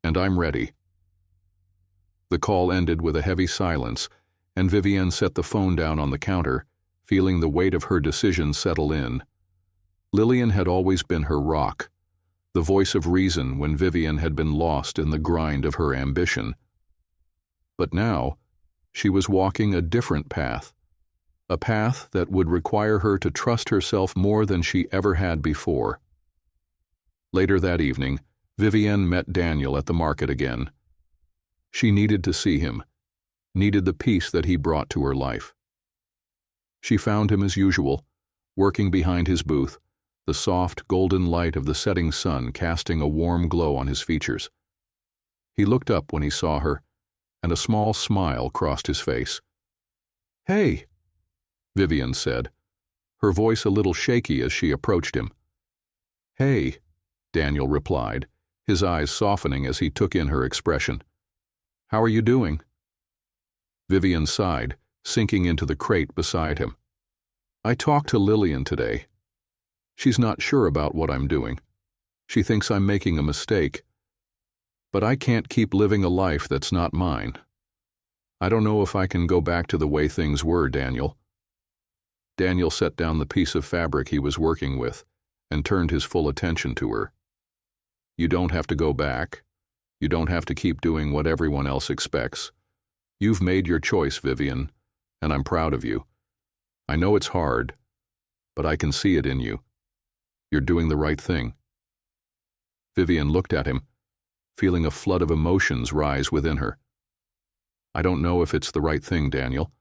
and I'm ready." The call ended with a heavy silence, and Vivienne set the phone down on the counter, feeling the weight of her decision settle in. Lillian had always been her rock, the voice of reason when Vivienne had been lost in the grind of her ambition. But now, she was walking a different path, a path that would require her to trust herself more than she ever had before. Later that evening, Vivienne met Daniel at the market again. She needed to see him, needed the peace that he brought to her life. She found him as usual, working behind his booth, the soft, golden light of the setting sun casting a warm glow on his features. He looked up when he saw her, and a small smile crossed his face. "Hey," Vivian said, her voice a little shaky as she approached him. "Hey," Daniel replied, his eyes softening as he took in her expression. "How are you doing?" Vivian sighed, sinking into the crate beside him. "I talked to Lillian today. She's not sure about what I'm doing. She thinks I'm making a mistake. But I can't keep living a life that's not mine. I don't know if I can go back to the way things were, Daniel." Daniel set down the piece of fabric he was working with and turned his full attention to her. "You don't have to go back. You don't have to keep doing what everyone else expects. You've made your choice, Vivian, and I'm proud of you. I know it's hard, but I can see it in you. You're doing the right thing." Vivian looked at him, feeling a flood of emotions rise within her. "I don't know if it's the right thing, Daniel.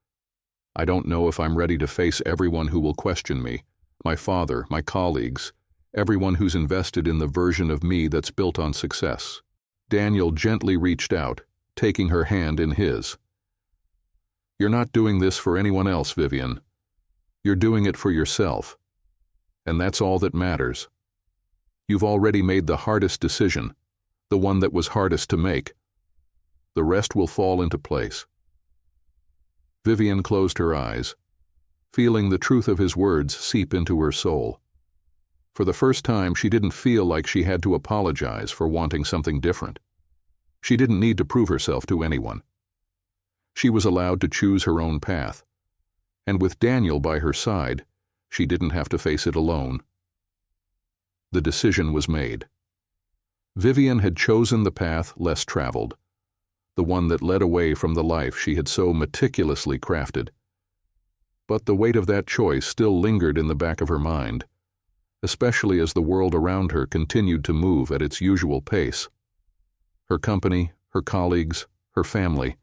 I don't know if I'm ready to face everyone who will question me, my father, my colleagues, everyone who's invested in the version of me that's built on success." Daniel gently reached out, taking her hand in his. "You're not doing this for anyone else, Vivian. You're doing it for yourself. And that's all that matters. You've already made the hardest decision, the one that was hardest to make. The rest will fall into place." Vivian closed her eyes, feeling the truth of his words seep into her soul. For the first time, she didn't feel like she had to apologize for wanting something different. She didn't need to prove herself to anyone. She was allowed to choose her own path, and with Daniel by her side, she didn't have to face it alone. The decision was made. Vivian had chosen the path less traveled, the one that led away from the life she had so meticulously crafted. But the weight of that choice still lingered in the back of her mind, especially as the world around her continued to move at its usual pace. Her company, her colleagues, her family,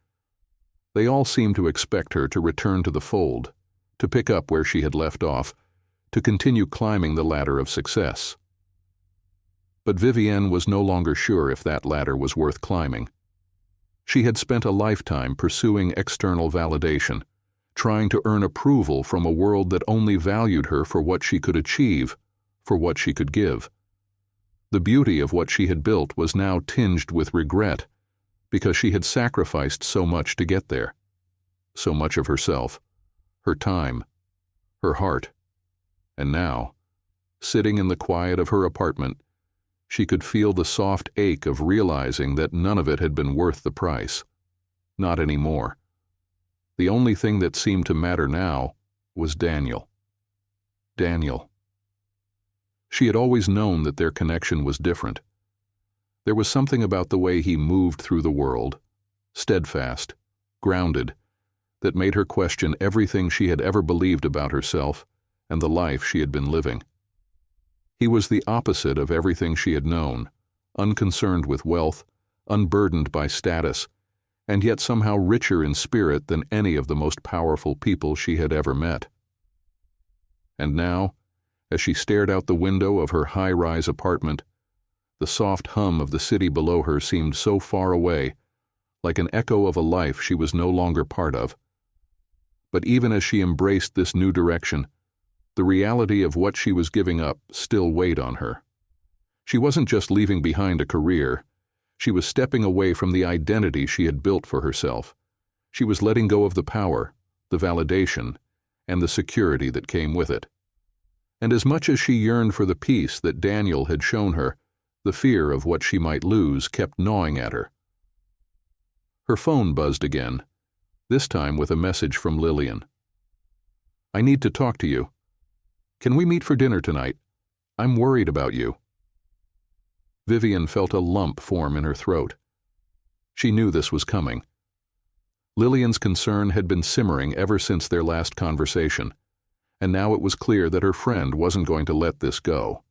they all seemed to expect her to return to the fold, to pick up where she had left off, to continue climbing the ladder of success. But Vivienne was no longer sure if that ladder was worth climbing. She had spent a lifetime pursuing external validation, trying to earn approval from a world that only valued her for what she could achieve, for what she could give. The beauty of what she had built was now tinged with regret, because she had sacrificed so much to get there. So much of herself, her time, her heart. And now, sitting in the quiet of her apartment, she could feel the soft ache of realizing that none of it had been worth the price. Not anymore. The only thing that seemed to matter now was Daniel. Daniel. She had always known that their connection was different. There was something about the way he moved through the world, steadfast, grounded, that made her question everything she had ever believed about herself and the life she had been living. He was the opposite of everything she had known, unconcerned with wealth, unburdened by status, and yet somehow richer in spirit than any of the most powerful people she had ever met. And now, as she stared out the window of her high-rise apartment, the soft hum of the city below her seemed so far away, like an echo of a life she was no longer part of. But even as she embraced this new direction, the reality of what she was giving up still weighed on her. She wasn't just leaving behind a career. She was stepping away from the identity she had built for herself. She was letting go of the power, the validation, and the security that came with it. And as much as she yearned for the peace that Daniel had shown her, the fear of what she might lose kept gnawing at her. Her phone buzzed again, this time with a message from Lillian. "I need to talk to you. Can we meet for dinner tonight? I'm worried about you." Vivian felt a lump form in her throat. She knew this was coming. Lillian's concern had been simmering ever since their last conversation, and now it was clear that her friend wasn't going to let this go.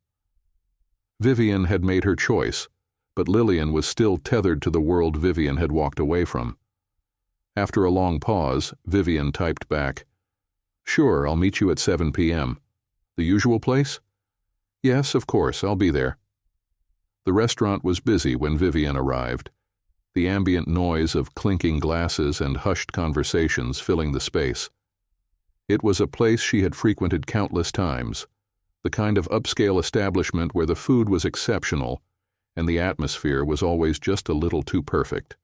Vivian had made her choice, but Lillian was still tethered to the world Vivian had walked away from. After a long pause, Vivian typed back, Sure, I'll meet you at 7 p.m. The usual place? Yes, of course, I'll be there. The restaurant was busy when Vivian arrived, the ambient noise of clinking glasses and hushed conversations filling the space. It was a place she had frequented countless times, the kind of upscale establishment where the food was exceptional and the atmosphere was always just a little too perfect.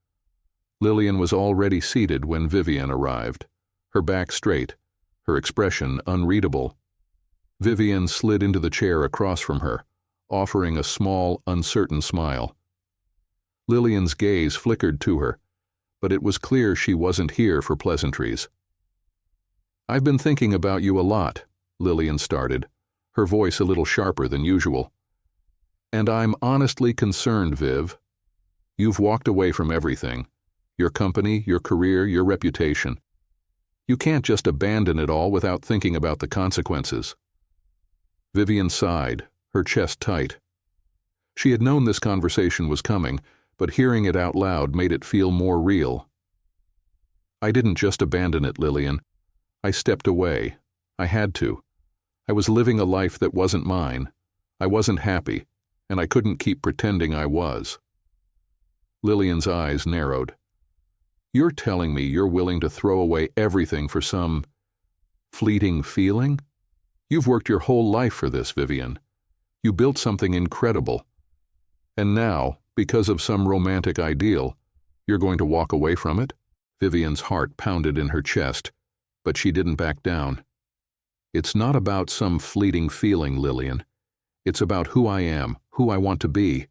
Lillian was already seated when Vivian arrived, her back straight, her expression unreadable. Vivian slid into the chair across from her, offering a small, uncertain smile. Lillian's gaze flickered to her, but it was clear she wasn't here for pleasantries. "I've been thinking about you a lot," Lillian started, her voice a little sharper than usual. "And I'm honestly concerned, Viv. You've walked away from everything. Your company, your career, your reputation. You can't just abandon it all without thinking about the consequences." Vivian sighed, her chest tight. She had known this conversation was coming, but hearing it out loud made it feel more real. "I didn't just abandon it, Lillian. I stepped away. I had to. I was living a life that wasn't mine. I wasn't happy, and I couldn't keep pretending I was." Lillian's eyes narrowed. "You're telling me you're willing to throw away everything for some fleeting feeling? You've worked your whole life for this, Vivian. You built something incredible. And now, because of some romantic ideal, you're going to walk away from it?" Vivian's heart pounded in her chest, but she didn't back down. "It's not about some fleeting feeling, Lillian. It's about who I am, who I want to be.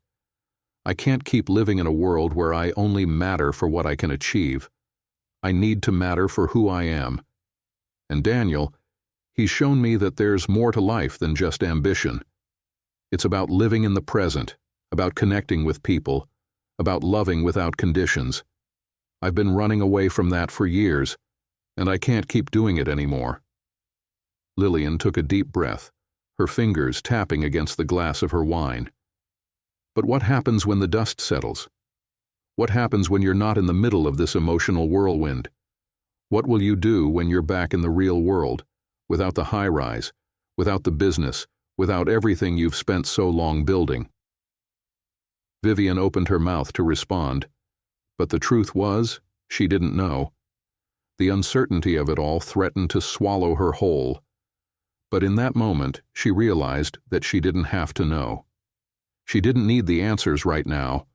I can't keep living in a world where I only matter for what I can achieve. I need to matter for who I am. And Daniel, he's shown me that there's more to life than just ambition. It's about living in the present, about connecting with people, about loving without conditions. I've been running away from that for years, and I can't keep doing it anymore." Lillian took a deep breath, her fingers tapping against the glass of her wine. "But what happens when the dust settles? What happens when you're not in the middle of this emotional whirlwind? What will you do when you're back in the real world, without the high-rise, without the business, without everything you've spent so long building?" Vivian opened her mouth to respond, but the truth was, she didn't know. The uncertainty of it all threatened to swallow her whole. But in that moment, she realized that she didn't have to know. She didn't need the answers right now.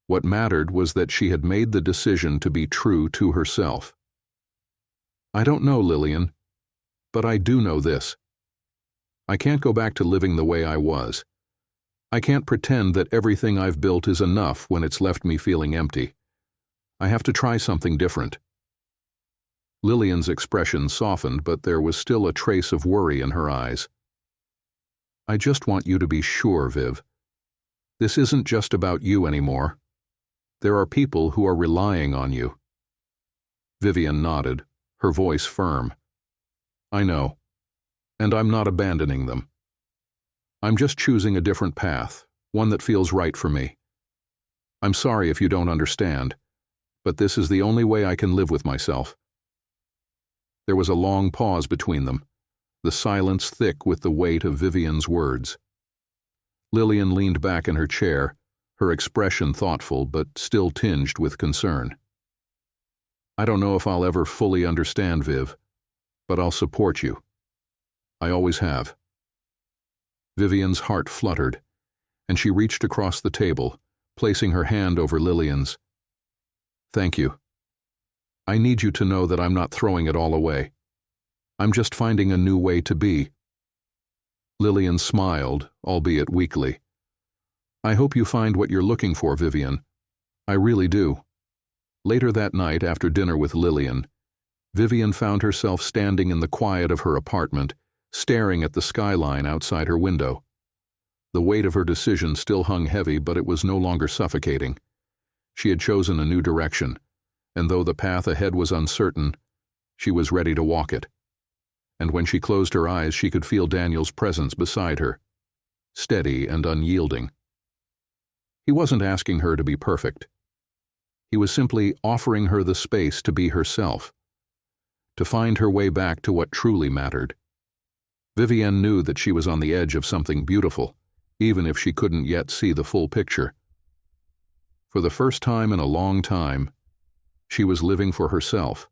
What mattered was that she had made the decision to be true to herself. "I don't know, Lillian, but I do know this. I can't go back to living the way I was. I can't pretend that everything I've built is enough when it's left me feeling empty. I have to try something different." Lillian's expression softened, but there was still a trace of worry in her eyes. "I just want you to be sure, Viv. This isn't just about you anymore. There are people who are relying on you." Vivian nodded, her voice firm. "I know, and I'm not abandoning them. I'm just choosing a different path, one that feels right for me. I'm sorry if you don't understand, but this is the only way I can live with myself." There was a long pause between them, the silence thick with the weight of Vivian's words. Lillian leaned back in her chair, her expression thoughtful but still tinged with concern. "I don't know if I'll ever fully understand, Viv, but I'll support you. I always have." Vivian's heart fluttered, and she reached across the table, placing her hand over Lillian's. "Thank you. I need you to know that I'm not throwing it all away. I'm just finding a new way to be." Lillian smiled, albeit weakly. "I hope you find what you're looking for, Vivian. I really do." Later that night, after dinner with Lillian, Vivian found herself standing in the quiet of her apartment, staring at the skyline outside her window. The weight of her decision still hung heavy, but it was no longer suffocating. She had chosen a new direction, and though the path ahead was uncertain, she was ready to walk it. And when she closed her eyes, she could feel Daniel's presence beside her, steady and unyielding. He wasn't asking her to be perfect. He was simply offering her the space to be herself, to find her way back to what truly mattered. Vivienne knew that she was on the edge of something beautiful, even if she couldn't yet see the full picture. For the first time in a long time, she was living for herself,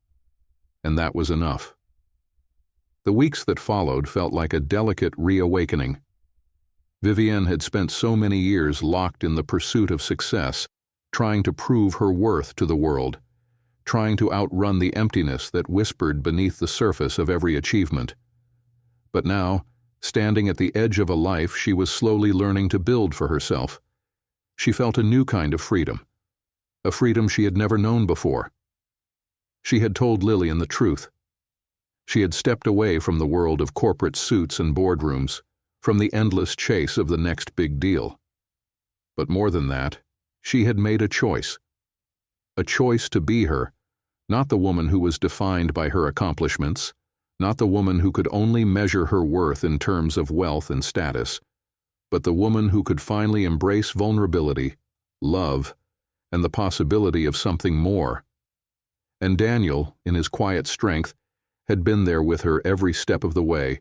and that was enough. The weeks that followed felt like a delicate reawakening. Vivienne had spent so many years locked in the pursuit of success, trying to prove her worth to the world, trying to outrun the emptiness that whispered beneath the surface of every achievement. But now, standing at the edge of a life she was slowly learning to build for herself, she felt a new kind of freedom, a freedom she had never known before. She had told Lillian the truth. She had stepped away from the world of corporate suits and boardrooms, from the endless chase of the next big deal. But more than that, she had made a choice to be her, not the woman who was defined by her accomplishments, not the woman who could only measure her worth in terms of wealth and status, but the woman who could finally embrace vulnerability, love, and the possibility of something more. And Daniel, in his quiet strength, had been there with her every step of the way,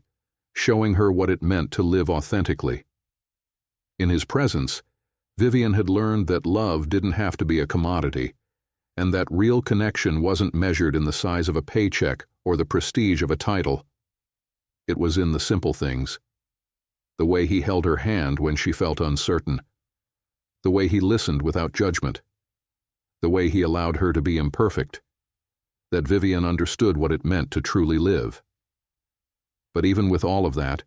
showing her what it meant to live authentically. In his presence, Vivienne had learned that love didn't have to be a commodity, and that real connection wasn't measured in the size of a paycheck or the prestige of a title. It was in the simple things. The way he held her hand when she felt uncertain. The way he listened without judgment. The way he allowed her to be imperfect. That Vivienne understood what it meant to truly live. But even with all of that,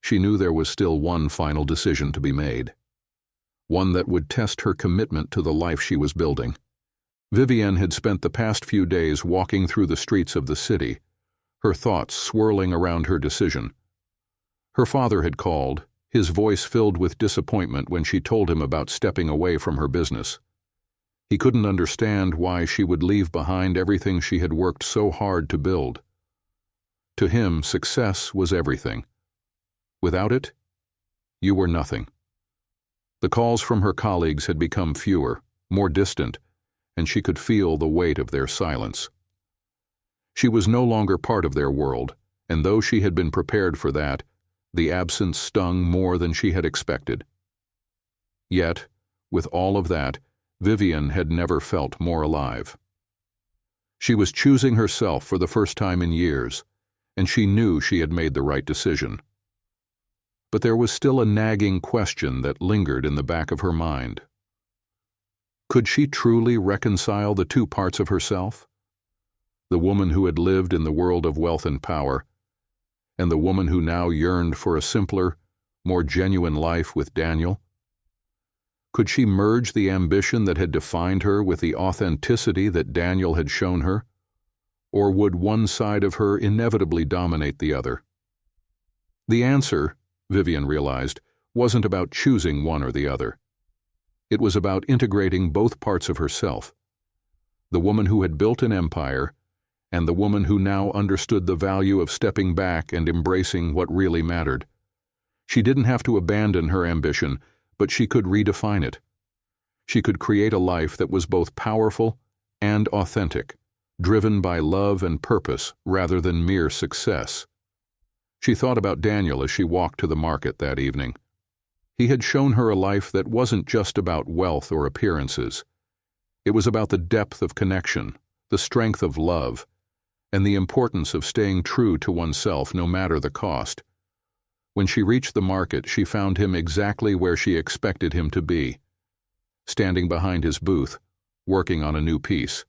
she knew there was still one final decision to be made. One that would test her commitment to the life she was building. Vivienne had spent the past few days walking through the streets of the city, her thoughts swirling around her decision. Her father had called, his voice filled with disappointment when she told him about stepping away from her business. He couldn't understand why she would leave behind everything she had worked so hard to build. To him, success was everything. Without it, you were nothing. The calls from her colleagues had become fewer, more distant, and she could feel the weight of their silence. She was no longer part of their world, and though she had been prepared for that, the absence stung more than she had expected. Yet, with all of that, Vivienne had never felt more alive. She was choosing herself for the first time in years, and she knew she had made the right decision. But there was still a nagging question that lingered in the back of her mind. Could she truly reconcile the two parts of herself? The woman who had lived in the world of wealth and power, and the woman who now yearned for a simpler, more genuine life with Daniel? Could she merge the ambition that had defined her with the authenticity that Daniel had shown her? Or would one side of her inevitably dominate the other? The answer, Vivienne realized, wasn't about choosing one or the other. It was about integrating both parts of herself. The woman who had built an empire, and the woman who now understood the value of stepping back and embracing what really mattered. She didn't have to abandon her ambition, but she could redefine it. She could create a life that was both powerful and authentic, driven by love and purpose rather than mere success. She thought about Daniel as she walked to the market that evening. He had shown her a life that wasn't just about wealth or appearances. It was about the depth of connection, the strength of love, and the importance of staying true to oneself no matter the cost. When she reached the market, she found him exactly where she expected him to be, standing behind his booth, working on a new piece.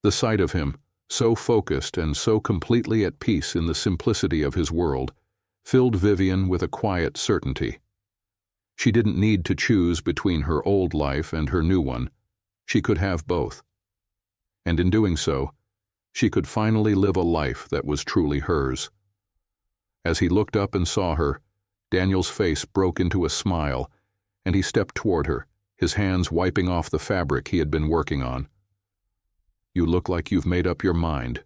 The sight of him, so focused and so completely at peace in the simplicity of his world, filled Vivienne with a quiet certainty. She didn't need to choose between her old life and her new one. She could have both. And in doing so, she could finally live a life that was truly hers. As he looked up and saw her, Daniel's face broke into a smile, and he stepped toward her, his hands wiping off the fabric he had been working on. "You look like you've made up your mind,"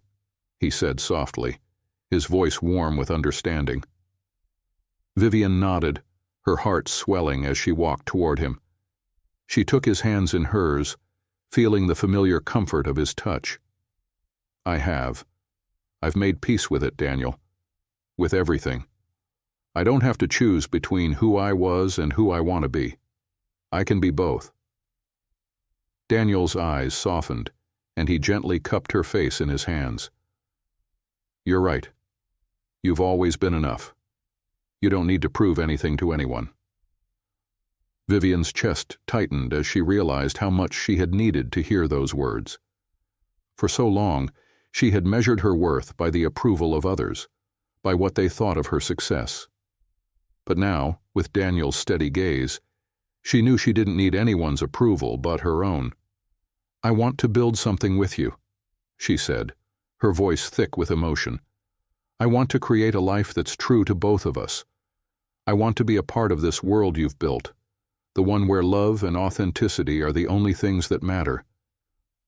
he said softly, his voice warm with understanding. Vivienne nodded, her heart swelling as she walked toward him. She took his hands in hers, feeling the familiar comfort of his touch. "I have. I've made peace with it, Daniel. With everything. I don't have to choose between who I was and who I want to be. I can be both. Daniel's eyes softened, and he gently cupped her face in his hands. You're right. You've always been enough. You don't need to prove anything to anyone. Vivian's chest tightened as she realized how much she had needed to hear those words. For so long, she had measured her worth by the approval of others, by what they thought of her success. But now, with Daniel's steady gaze, she knew she didn't need anyone's approval but her own. I want to build something with you, she said, her voice thick with emotion. I want to create a life that's true to both of us. I want to be a part of this world you've built, the one where love and authenticity are the only things that matter.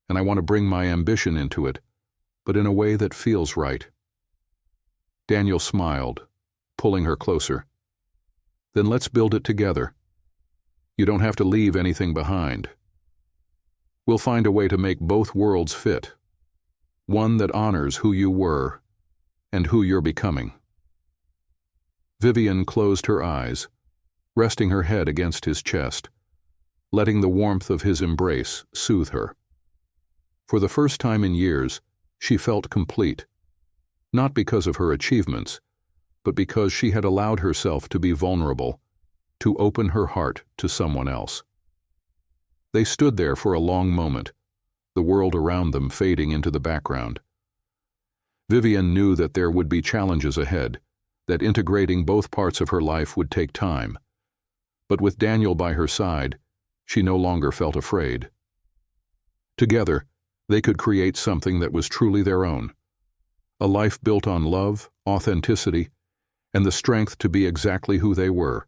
And I want to bring my ambition into it, but in a way that feels right. Daniel smiled, pulling her closer. Then let's build it together. You don't have to leave anything behind. We'll find a way to make both worlds fit, one that honors who you were and who you're becoming. Vivian closed her eyes, resting her head against his chest, letting the warmth of his embrace soothe her. For the first time in years, she felt complete, not because of her achievements, but because she had allowed herself to be vulnerable, to open her heart to someone else. They stood there for a long moment, the world around them fading into the background. Vivian knew that there would be challenges ahead, that integrating both parts of her life would take time. But with Daniel by her side, she no longer felt afraid. Together, they could create something that was truly their own, a life built on love, authenticity, and the strength to be exactly who they were,